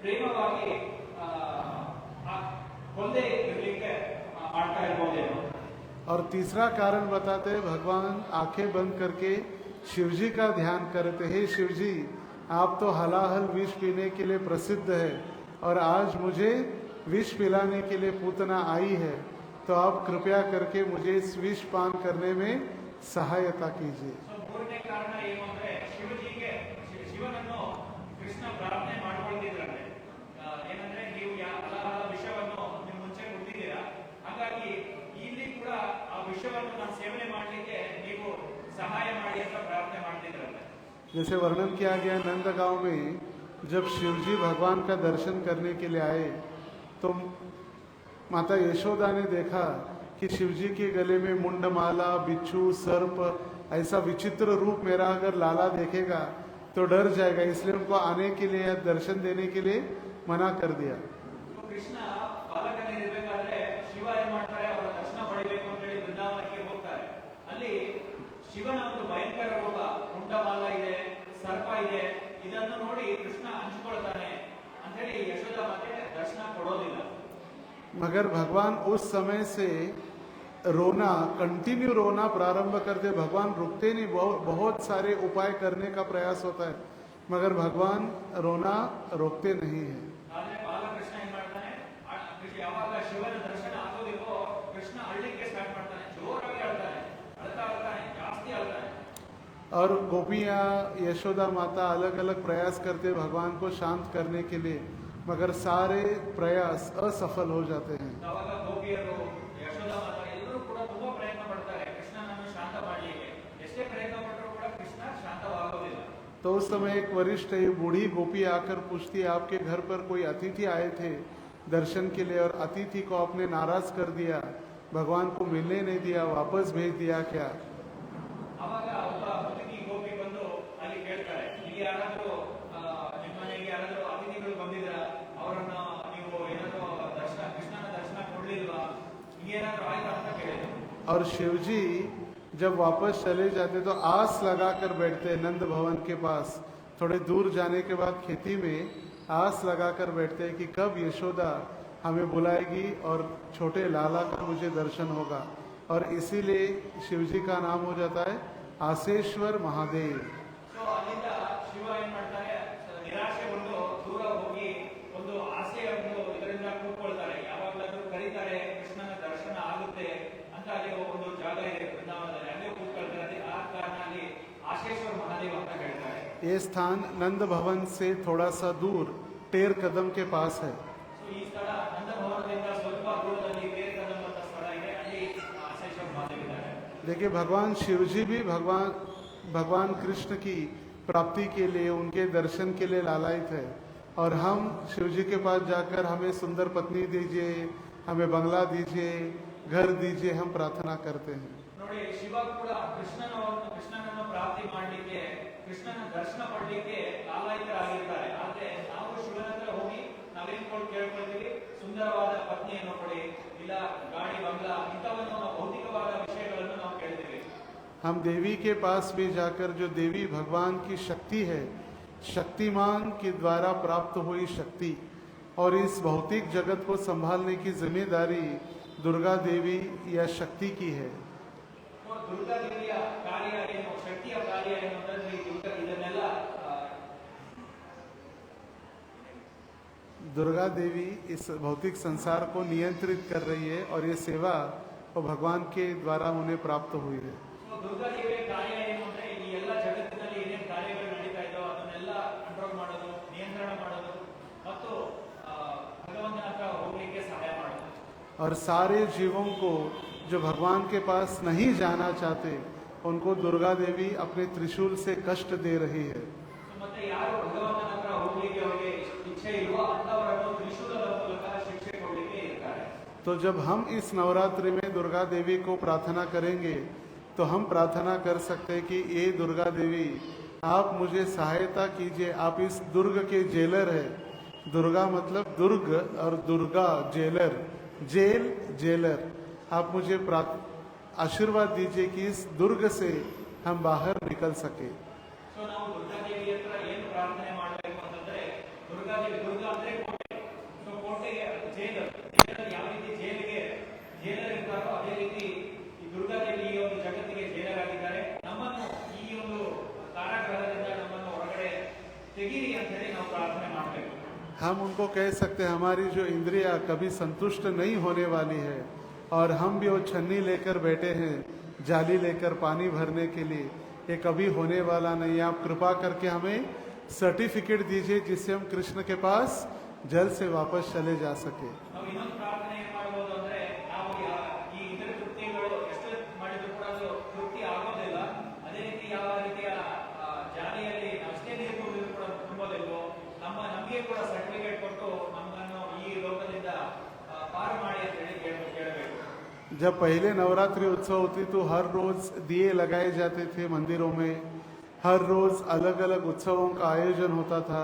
ಪ್ರೇಮವಾಗಿ ಕೊಂದೇ ಇರಲಿಕ್ಕೆ ಮಾಡ್ತಾ ಇರ್ಬೋದೇನೋ. और तीसरा कारण बताते भगवान आंखें बंद करके शिवजी का ध्यान करते, हे शिवजी आप तो हलाहल विष पीने के लिए प्रसिद्ध है और आज मुझे विष पिलाने के लिए पूतना आई है, तो आप कृपया करके मुझे इस विष पान करने में सहायता कीजिए। ಸೊ ಮೂರನೇ ಕಾರಣ ಏನು ಅಂದ್ರೆ, ಶಿವಜಿಗೆ ಶಿವನನ್ನು ಕೃಷ್ಣ ಪ್ರಾರ್ಥನೆ ಮಾಡ್ಕೊಳ್ತಿದ್ರಂತೆ. ಏನಂದ್ರೆ, ನೀವು ಹಲಹಲ ವಿಷವನ್ನು ನಿಮ್ಮ ಮುಂಚೆ ಕೊಟ್ಟಿದ್ದೀರಾ, ಹಾಗಾಗಿ ಇಲ್ಲಿ ಕೂಡ ಆ ವಿಷವನ್ನು ನಾನು ಸೇವನೆ ಮಾಡಲಿಕ್ಕೆ ನೀವು ಸಹಾಯ ಮಾಡಿ ಅಂತ ಪ್ರಾರ್ಥನೆ ಮಾಡ್ತಿದ್ರಂತೆ. जैसे वर्णन किया गया नंदगांव में जब शिवजी भगवान का दर्शन करने के लिए आए तो माता यशोदा ने देखा कि शिवजी के गले में मुंडमाला, बिच्छू, सर्प, ऐसा विचित्र रूप मेरा अगर लाला देखेगा तो डर जाएगा, इसलिए उनको आने के लिए या दर्शन देने के लिए मना कर दिया। ಸೊ ಕೃಷ್ಣ ಬಾಲಕನಿರ್ಬೇಕಾದ್ರೆ ಶಿವ ಏನ್ ಮಾಡ್ತಾರೆ, ಅವರ ದರ್ಶನ ಪಡಿಬೇಕು ಅಂತ ಹೇಳಿ ಬೃಂದಾವನಕ್ಕೆ ಹೋಗ್ತಾರೆ. ಅಲ್ಲಿ ಶಿವನ ಒಂದು ಭಯಂಕರ ರೂಪ, ಮುಂಡಮಾಲ ಇದೆ, ಸರ್ಪ ಇದೆ, ಇದನ್ನು ನೋಡಿ ಕೃಷ್ಣ ಹಂಚಿಕೊಳ್ತಾನೆ ಅಂತ ಹೇಳಿ ಯಶೋದ ಮಾತೆ ದರ್ಶನ ಕೊಡೋದಿಲ್ಲ. मगर भगवान उस समय से रोना, कंटिन्यू रोना प्रारंभ करते, भगवान रुकते नहीं, बहुत सारे उपाय करने का प्रयास होता है मगर भगवान रोना रोकते नहीं है। ಆದ್ರೆ ಬಾಲಕೃಷ್ಣ ಏನ್ ಮಾಡ್ತಾನೆ, ಯಾವಾಗ ಶಿವನ ದರ್ಶನ और गोपियाँ यशोदा माता अलग अलग प्रयास करते भगवान को शांत करने के लिए, मगर सारे प्रयास असफल हो जाते हैं। ಅವಾಗ ಗೋಪಿಯರು ಯಶೋಧ ಮಾತಾ ಎಲ್ಲರೂ ಕೂಡ ತುಂಬಾ ಪ್ರಯತ್ನ ಪಡ್ತಾರೆ ಕೃಷ್ಣನನ್ನು ಶಾಂತ ಮಾಡಲಿಕ್ಕೆ. ಎಷ್ಟೇ ಪ್ರಯತ್ನ ಪಟ್ಟರೂ ಕೂಡ ಕೃಷ್ಣ ಶಾಂತವಾಗೋದಿಲ್ಲ. तो उस समय एक वरिष्ठ एक बूढ़ी गोपी आकर पूछती, आपके घर पर कोई अतिथि आए थे दर्शन के लिए और अतिथि को आपने नाराज कर दिया, भगवान को मिलने नहीं दिया, वापस भेज दिया क्या? ಅವಾಗ ಒಬ್ಬ ಮುದುಕಿ ಗೋಪಿ ಬಂದು ಅಲ್ಲಿ ಕೇಳ್ತಾರೆ, ಇಲ್ಲಿ ಯಾರಾದ್ರೂ ನಿಮ್ಮ ಮನೆಗೆ ಯಾರಾದ್ರೂ ಅತಿಥಿಗಳು ಬಂದಿದ್ರ, ಅವರನ್ನ ನೀವು ಏನಾದ್ರೂ ದರ್ಶನ ಕೃಷ್ಣನ ದರ್ಶನ ಕೊಡ್ಲಿಲ್ವಾ, ಏನಾದ್ರೂ ಆಯ್ತಾ ಅಂತ ಕೇಳಿದ್ರು. और शिवजी जब वापस चले जाते तो आस लगा कर बैठते नंद भवन के पास। थोड़े दूर जाने के बाद खेती में आस लगा कर बैठते हैं कि कब यशोदा हमें बुलाएगी और छोटे लाला का मुझे दर्शन होगा। और इसीलिए शिवजी का नाम हो जाता है आसेश्वर महादेव। ಸೊ ಅಲ್ಲಿಂದ ಶಿವ ಏನ್ ಮಾಡ್ತಾರೆ, ನಿರಾಶೆಗೊಂಡು ದೂರ ಹೋಗಿ ಒಂದು ಆಸೆಯನ್ನು ಇದರಿಂದ ಕೂತ್ಕೊಳ್ತಾರೆ. ಯಾವಾಗಲಾದ್ರೂ ಕರೀತಾರೆ ಕೃಷ್ಣನ ದರ್ಶನ ಆಗುತ್ತೆ ಅಂತ ಅಲ್ಲಿ ಒಂದು ಜಾಗ ಇದೆ ವೃಂದಾವನದಲ್ಲಿ, ಅಲ್ಲೇ ಕೂತ್ಕೊಳ್ತಾರೆ. ಆ ಕಾರಣ ಅಲ್ಲಿ ಆಶೇಶ್ವರ ಮಹಾದೇವ ಅಂತ ಹೇಳ್ತಾರೆ. ये स्थान नंद भवन से थोड़ा सा दूर टेर कदम के पास है। ಸೊ ಈ ಸ್ಥಳ ನಂದ ಭವನದಿಂದ ಸ್ವಲ್ಪ ದೂರದಲ್ಲಿ ಬೇರೆ ಕದಂ ಅಂತ ಸ್ಥಳ ಇದೆ, ಅಲ್ಲಿ ಆಶೇಶ್ವರ ಮಹಾದೇವ ಇದ್ದಾರೆ. देखिए भगवान शिवजी भी भगवान कृष्ण की प्राप्ति के लिए उनके दर्शन के लिए लालायित है। और हम शिवजी के पास जाकर हमें सुंदर पत्नी दीजिए, हमें बंगला दीजिए, घर दीजिए, हम प्रार्थना करते हैं। ನೋಡಿ, ಶಿವ ಕೂಡ ಕೃಷ್ಣನನ್ನು ಪ್ರಾಪ್ತಿ ಮಾಡಲಿಕ್ಕೆ, ಕೃಷ್ಣನ ದರ್ಶನ ಪಡಲಿಕ್ಕೆ ಲಾಲಾಯಿತರಾಗಿರ್ತಾರೆ. ಆದ್ರೆ ನಾವು ಶಿವನ ಹತ್ರ ಹೋಗಿ ನಾವೇನ್ ಕೇಳ್ಕೊಳ್ತೀವಿ, ಸುಂದರವಾದ ಪತ್ನಿಯನ್ನು ಕೊಡಿ, ಇಲ್ಲ ಗಾಡಿ ಬಂಗ್ಲಾ, ಇಂಥವನ್ನು ನಾವು ಭೌತಿಕವಾದ ವಿಷಯಗಳನ್ನು ನಾವು ಕೇಳ್ತೀವಿ. हम देवी के पास भी जाकर, जो देवी भगवान की शक्ति है, शक्तिमान के द्वारा प्राप्त हुई शक्ति, और इस भौतिक जगत को संभालने की जिम्मेदारी दुर्गा देवी या शक्ति की है। और दुर्गा देविಯ ಕಾರ್ಯ ಏನು, ಶಕ್ತಿಯ ಕಾರ್ಯ ಏನು ಅಂತಂದ್ರೆ ಇದನ್ನೆಲ್ಲ दुर्गा देवी इस भौतिक संसार को नियंत्रित कर रही है और ये सेवा वो भगवान के द्वारा उन्हें प्राप्त हुई है। ದುರ್ಗಾ ದೇವಿಯ ಕಾರ್ಯ ಏನು ಅಂದ್ರೆ ಈ ಎಲ್ಲ ಜಗತ್ತಿನಲ್ಲಿ ಏನೇನು ಕಾರ್ಯಗಳು ನಡೀತಾ ಇದ್ದಾವೆ ಅದನ್ನೆಲ್ಲ ಕಂಟ್ರೋಲ್ ಮಾಡೋದು, ನಿಯಂತ್ರಣ ಮಾಡೋದು ಮತ್ತು ಭಗವಂತನ ಹತ್ರ ಹೋಗ್ಲಿಕ್ಕೆ ಸಹಾಯ ಮಾಡೋದು. और सारे जीवों को जो भगवान के पास नहीं जाना चाहते उनको दुर्गा देवी अपने त्रिशूल से कष्ट दे रही है। ಮತ್ತೆ ಯಾರು ಭಗವಂತನ ಹತ್ರ ಹೋಗ್ಲಿಕ್ಕೆ ಅವರಿಗೆ ಇಚ್ಛೆ ಇಲ್ವೋ ಅಂತವರನ್ನು ತ್ರಿಶೂಲದ ಮೂಲಕ ಶಿಕ್ಷೆ ಕೊಡ್ಲಿಕ್ಕೆ ಇರ್ತಾರೆ. तो जब हम इस नवरात्रि में दुर्गा देवी को प्रार्थना करेंगे तो हम प्रार्थना कर सकते हैं कि ये दुर्गा देवी आप मुझे सहायता कीजिए, आप इस दुर्ग के जेलर है। दुर्गा मतलब दुर्ग और दुर्गा जेलर, जेल जेलर। आप मुझे आशीर्वाद दीजिए कि इस दुर्ग से हम बाहर निकल सके। ಸೊ ನಾವು ದುರ್ಗಾ ದೇವಿ ಹತ್ರ ಏನು ಪ್ರಾರ್ಥನೆ ಮಾಡಬೇಕು ಅಂತಂದ್ರೆ, ದುರ್ಗಾ ಅಂದ್ರೆ ಕೋಟೆ. ಸೊ ಕೋಟೆಗೆ ಜೈಲರ್ ಯಾವ ರೀತಿ ಜೈಲರ್ ಇರ್ತಾರೋ ಅದೇ ರೀತಿ ಈ ದುರ್ಗಾ ದೇವಿ ಈ ಒಂದು ಜಗತ್ತಿಗೆ ಜೈಲರ್ ಆಗಿದ್ದಾರೆ. ನಮ್ಮನ್ನು ಈ ಒಂದು ಕಾರಾಗೃಹದಿಂದ ನಮ್ಮನ್ನು ಹೊರಗಡೆ ತೆಗೀರಿ ಅಂತ ಹೇಳಿ ನಾವು ಪ್ರಾರ್ಥನೆ ಮಾಡಬೇಕು. हम उनको कह सकते हैं हमारी जो इंद्रिया कभी संतुष्ट नहीं होने वाली है और हम भी वो छन्नी लेकर बैठे हैं जाली लेकर पानी भरने के लिए, ये कभी होने वाला नहीं है। आप कृपा करके हमें सर्टिफिकेट दीजिए जिससे हम कृष्ण के पास जल्द से वापस चले जा सके। ನಾವು ಇನ್ನೊಂದು ಪ್ರಾರ್ಥನೆ ಏನ್ ಮಾಡಬಹುದು ಅಂದ್ರೆ, ನಾವು ಈ ಇಂದ್ರಿಯ ತೃಪ್ತಿಗಳು ಎಷ್ಟು ಮಾಡಿದ್ರು ಕೂಡ ಅದು ತೃಪ್ತಿ ಆಗೋದಿಲ್ಲ. ಅದೇ ರೀತಿ ಯಾವ ರೀತಿಯ ಜಾಲಿಯಲ್ಲಿ ಅಷ್ಟೇ ನೀರು ಕುಡಿದ್ರು ಕೂಡ ತುಂಬೋದಿಲ್ವೋ, ನಮಗೆ ಕೂಡ ಸರ್ಟಿಫಿಕೇಟ್ ಕೊಟ್ಟು ನಮ್ಮನ್ನು ಈ ಲೋಕದಿಂದ ಪಾರು ಮಾಡಿ ಅಂತ ಹೇಳಿ ಕೇಳಬೇಕು. जब पहले नवरात्रि उत्सव होती तो हर रोज दिए लगाए जाते थे मंदिरों में, हर रोज अलग अलग उत्सवों का आयोजन होता था,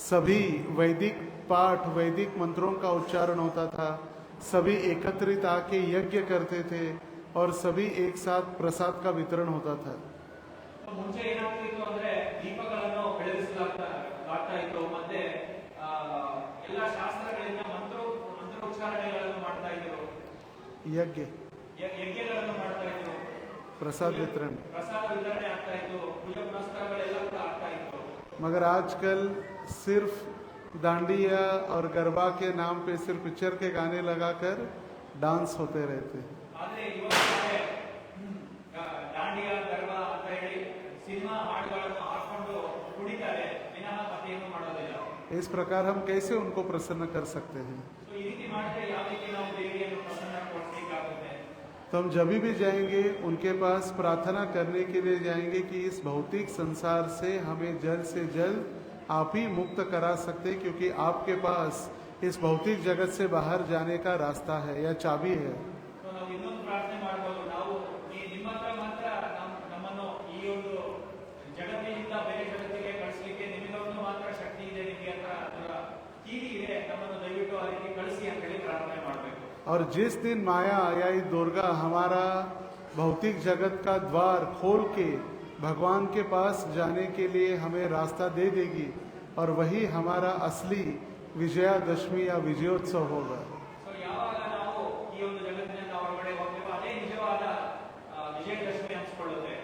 सभी वैदिक पाठ वैदिक मंत्रों का उच्चारण होता था, सभी एकत्रित आके यज्ञ करते थे और सभी एक साथ प्रसाद का वितरण होता था। ಮುಂಚೆ ಏನಾಗ್ತಿತ್ತು ಅಂದ್ರೆ ದೀಪಗಳನ್ನು ಬೆಳಗಿಸಲಾಗ್ತಾ ಇತ್ತು, ಮತ್ತೆ ಎಲ್ಲ ಶಾಸ್ತ್ರಗಳಿಂದ ಮಂತ್ರೋಚ್ಚಾರಣೆಗಳನ್ನು ಮಾಡ್ತಾ ಇದ್ರು, ಯಜ್ಞಗಳನ್ನು ಮಾಡ್ತಾ ಇದ್ರು, प्रसाद वितरण ವಿತರಣೆ ಆಗ್ತಾ ಇತ್ತು, ಪೂಜಾ ಪುನಸ್ಕಾರಗಳೆಲ್ಲ ಕೂಡ ಆಗ್ತಾ ಇತ್ತು. मगर आजकल सिर्फ डांडिया और गरबा के नाम पे सिर्फ पिक्चर के गाने लगाकर डांस होते रहते हैं। ಆದ್ರೆ ಇವಾಗ ದಾಂಡಿಯಾ ಗರ್ಭ ಅಂತ ಹೇಳಿ इस प्रकार हम कैसे उनको प्रसन्न कर सकते हैं? ಸೊ ಈ ರೀತಿ ಮಾಡಿದ್ರೆ ಯಾವ ರೀತಿ ನಾವು ದೇವಿಯನ್ನು ಪ್ರಸನ್ನಗೊಳಿಸಲಿಕ್ಕಾಗುತ್ತೆ? तो हम जब भी जाएंगे उनके पास प्रार्थना करने के लिए जाएंगे कि इस भौतिक संसार से हमें जल्द से जल्द आप ही मुक्त करा सकते हैं, क्योंकि आपके पास इस भौतिक जगत से बाहर जाने का रास्ता है या चाबी है। ಸೊ ನಾವು ಇನ್ನೊಂದು ಪ್ರಾರ್ಥನೆ ಮಾಡಬಹುದು. ನಾವು ನಿಮ್ಮ ಹತ್ರ ಮಾತ್ರ ನಮ್ಮನ್ನು ಈ ಒಂದು ಜಗತ್ತಿನಿಂದ ಬೇರೆ ಜಗತ್ತಿಗೆ ಕಳಿಸಲಿಕ್ಕೆ ನಿಮಗೊಂದು ಮಾತ್ರ ಶಕ್ತಿ ಇದೆ, ನಿಮಗೆ ಹತ್ರ ಅದರ ಕೀಲಿ ಇದೆ, ನಮ್ಮನ್ನು ದಯವಿಟ್ಟು ಆ ರೀತಿ ಕಳಿಸಿ ಅಂತ ಹೇಳಿ ಪ್ರಾರ್ಥನೆ ಮಾಡಬೇಕು. और जिस दिन माया या ये दुर्गा हमारा भौतिक जगत का द्वार खोल के भगवान के पास जाने के लिए हमें रास्ता दे देगी, और वही हमारा असली विजयादशमी या विजयोत्सव होगा। ಸೊ ಯಾವಾಗ ನಾವು ಈ ಒಂದು ಜಗತ್ತಿನಿಂದ ಹೊರಗಡೆ ಹೋಗ್ತೇವೋ ಅದೇ ನಿಜವಾದ ವಿಜಯದಶಮಿ ಅನ್ಸ್ಕೊಳ್ಳುತ್ತೆ.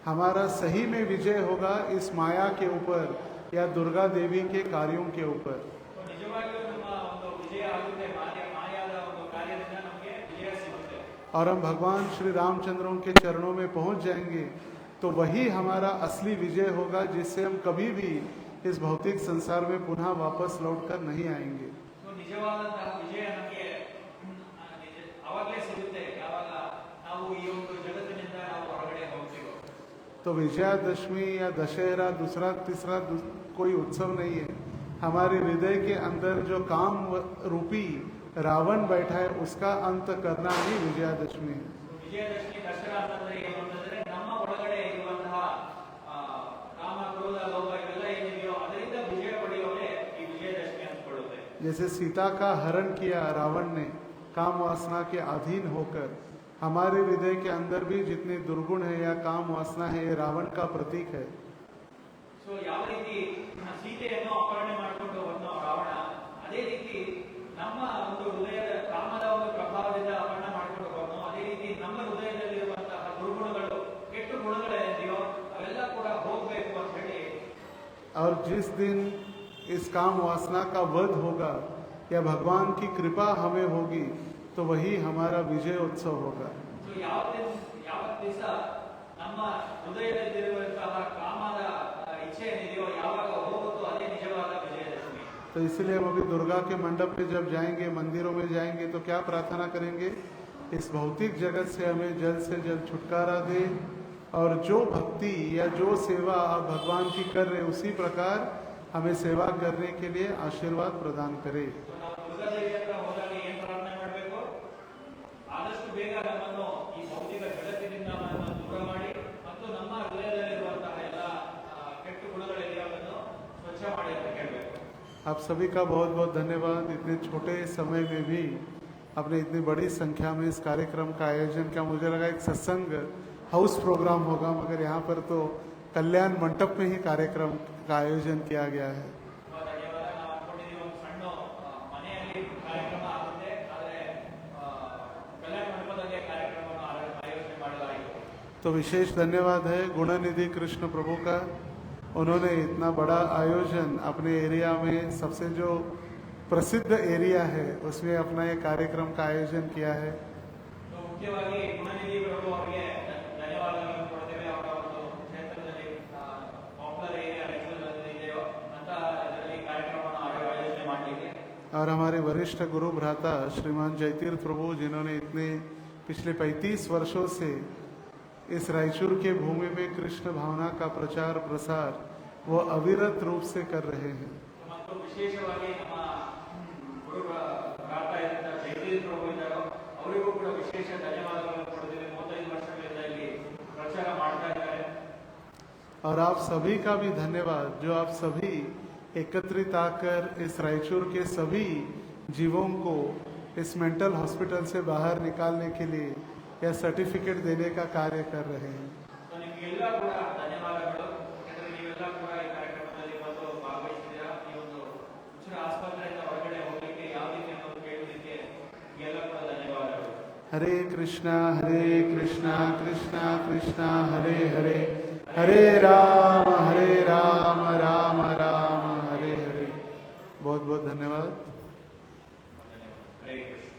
हमारा सही में विजय होगा इस माया के ऊपर या दुर्गा देवी के कार्यों के ऊपर। ಸೊ ನಿಜವಾಗಿಯೂ ನಮ್ಮ ಒಂದು ವಿಜಯ ಆಗುತ್ತೆ, ಮಾಯಾದ ಒಂದು ಕಾರ್ಯದಿಂದ ನಮಗೆ ವಿಜಯ ಸಿಗುತ್ತೆ. और हम भगवान श्री रामचंद्रों के चरणों में पहुंच जाएंगे तो वही हमारा असली विजय होगा, जिससे हम कभी भी इस भौतिक संसार में पुनः वापस लौटकर नहीं आएंगे। ಸೊ ನಿಜವಾದಂತಹ ವಿಜಯ ನಮಗೆ ಅವಾಗಲೇ ಸಿಗುತ್ತೆ ಯಾವಾಗ ನಾವು ಈ ಒಂದು ಜಗತ್ತಿನಿಂದ ನಾವು ಹೊರಗಡೆ ಹೋಗ್ತೀವೋ. तो विजयादशमी या दशहरा दूसरा तीसरा कोई उत्सव नहीं है। हमारे हृदय के अंदर जो काम रूपी रावण बैठा है उसका अंत करना ही विजयादशमी है। ವಿಜಯದಶಮಿ ದಸರಾ ಅಂತಂದ್ರೆ ಏನು ಅಂತಂದ್ರೆ ನಮ್ಮ ಒಳಗಡೆ ಇರುವಂತಹ ಕಾಮ ಕ್ರೋಧ ಲೋಭ ಇವೆಲ್ಲ ಏನಿದೆಯೋ ಅದರಿಂದ ವಿಜಯ ಪಡೆಯೋದೇ ಈ ವಿಜಯದಶಮಿ ಅಂದ್ಕೊಳ್ಳುತ್ತೆ. जैसे सीता का हरण किया रावण ने काम वासना के अधीन होकर, हमारे हृदय के अंदर भी जितने दुर्गुण है या काम वासना है ये रावण का प्रतीक है। ಸೊ ಯಾವ ರೀತಿ ಸೀತೆಯನ್ನು ಅಪಹರಣೆ ಮಾಡಿಕೊಂಡು ಬಂದ ರಾವಣ, ಅದೇ ರೀತಿ ನಮ್ಮ ಒಂದು ಹೃದಯದ ಕಾಮದ ಒಂದು ಪ್ರಭಾವದಿಂದ ಅಪಹರಣ ಮಾಡಿಕೊಂಡು ಬಂದೋ, ಅದೇ ರೀತಿ ನಮ್ಮ ಹೃದಯದಲ್ಲಿರುವಂತಹ ದುರ್ಗುಣಗಳು ಕೆಟ್ಟ ಗುಣಗಳೇನಿದೆಯೋ ಅವೆಲ್ಲ ಕೂಡ ಹೋಗ್ಬೇಕು ಅಂತ ಹೇಳಿ. और जिस दिन इस काम वासना का वध होगा या भगवान की कृपा हमें होगी तो वही हमारा विजय उत्सव होगा। ಸೊ ಯಾವ ದಿವಸ ನಮ್ಮ ಹೃದಯದಲ್ಲಿರುವಂತಹ ಕಾಮದ ಇಚ್ಛೆ ಏನಿದೆಯೋ ಯಾವಾಗ ಹೋಗುತ್ತೋ ಅದೇ ನಿಜವಾದ ವಿಜಯದಶಮಿ. तो इसलिए हम अभी दुर्गा के मंडप में जब जाएंगे, मंदिरों में जाएंगे तो क्या प्रार्थना करेंगे? इस भौतिक जगत से हमें जल्द से जल्द छुटकारा दे, और जो भक्ति या जो सेवा आप भगवान की कर रहे उसी प्रकार हमें सेवा करने के लिए आशीर्वाद प्रदान करे। ಸೊ ನಾವು ದುರ್ಗಾದೇವಿ ಹತ್ರ ಹೋದಾಗ ಏನ್ ಪ್ರಾರ್ಥನೆ ಮಾಡಬೇಕು? ಆದಷ್ಟು ಬೇಗ ನಮ್ಮನ್ನು ಈ ಭೌತಿಕ ಜಗತ್ತಿನಿಂದ ನಮ್ಮನ್ನು ದೂರ ಮಾಡಿ ಮತ್ತು ನಮ್ಮ ಹೃದಯದಲ್ಲಿರುವಂತಹ ಎಲ್ಲ ಕೆಟ್ಟ ಗುಣಗಳಿದೆಯೋ ಅದನ್ನು ಸ್ವಚ್ಛ ಮಾಡಿ ಅಂತ ಕೇಳಬೇಕು. आप सभी का बहुत बहुत धन्यवाद। इतने छोटे समय में भी आपने इतनी बड़ी संख्या में इस कार्यक्रम का आयोजन किया। मुझे लगा एक सत्संग हाउस प्रोग्राम होगा, मगर यहाँ पर तो कल्याण मंडप में ही कार्यक्रम का आयोजन किया गया है। ತುಂಬಾ ಧನ್ಯವಾದ. ನಾವು ಅನ್ಕೊಂಡಿದ್ದೀವಿ ಒಂದು ಸಣ್ಣ ಮನೆಯಲ್ಲಿ ಕಾರ್ಯಕ್ರಮ ಆಗುತ್ತೆ, ಆದರೆ ಕಲ್ಯಾಣ ಮಂಟಪದಲ್ಲಿ ಕಾರ್ಯಕ್ರಮವನ್ನು ಆಯೋಜನೆ ಮಾಡಲಾಯಿತು. तो विशेष धन्यवाद है गुणनिधि कृष्ण प्रभु का। उन्होंने इतना बड़ा आयोजन अपने एरिया में, सबसे जो प्रसिद्ध एरिया है उसमें अपना ये कार्यक्रम का आयोजन किया है। ಸೊ ಮುಖ್ಯವಾಗಿ ಗುಣನಿಧಿ ಪ್ರಭು ಅವರಿಗೆ ಧನ್ಯವಾದಗಳನ್ನು ಕೊಡ್ತೇವೆ. ಅವರ ಒಂದು ಕ್ಷೇತ್ರದಲ್ಲಿ ಪಾಪ್ಯುಲರ್ ಏರಿಯಾ ಇದೆಯೋ ಅಂತ ಇದರಲ್ಲಿ ಕಾರ್ಯಕ್ರಮವನ್ನು ಆಯೋಜನೆ ಮಾಡಲಿಕ್ಕೆ. और हमारे वरिष्ठ गुरु भ्राता श्रीमान जयतीर्थ प्रभु, जिन्होंने इतने पिछले 35 वर्षों से इस रायचूर के भूमि में कृष्ण भावना का प्रचार प्रसार वो अविरत रूप से कर रहे हैं। ಮತ್ತು ವಿಶೇಷವಾಗಿ ನಮ್ಮ ಗುರು ಭ್ರಾತ ಇದ್ದ ಜಯತೀರ್ಥ ಪ್ರಭು ಇದ್ದಾರೋ ಅವರಿಗೂ ಕೂಡ ವಿಶೇಷ ಧನ್ಯವಾದಗಳನ್ನು ಕೊಡ್ತೇವೆ. 35 ವರ್ಷಗಳಿಂದ ಇಲ್ಲಿ ಪ್ರಚಾರ ಮಾಡ್ತಾ ಇದ್ದಾರೆ. और आप सभी का भी धन्यवाद, जो आप सभी एकत्रित आकर इस रायचूर के सभी जीवों को इस मेंटल हॉस्पिटल से बाहर निकालने के लिए या सर्टिफिकेट देने का कार्य कर रहे हैं। ಸೊ ನಿಮಗೆಲ್ಲ ಕೂಡ ಧನ್ಯವಾದಗಳು. ಯಾಕಂದ್ರೆ ನೀವೆಲ್ಲ ಕೂಡ ಈ ಕಾರ್ಯಕ್ರಮದಲ್ಲಿ ಬಂದು ಭಾಗವಹಿಸಿದ್ದೀರಾ. ಈ ಒಂದು ಉಚಿತ ಆಸ್ಪತ್ರೆಯಿಂದ ಹೊರಗಡೆ ಹೋಗಲಿಕ್ಕೆ ಯಾವ ರೀತಿ ಅನ್ನೋದು ಕೇಳಲಿಕ್ಕೆ ಎಲ್ಲ ಕೂಡ ಧನ್ಯವಾದಗಳು. हरे कृष्णा कृष्णा कृष्णा हरे हरे, हरे राम राम राम हरे हरे। बहुत बहुत धन्यवाद। ಹರೇ ಕೃಷ್ಣ.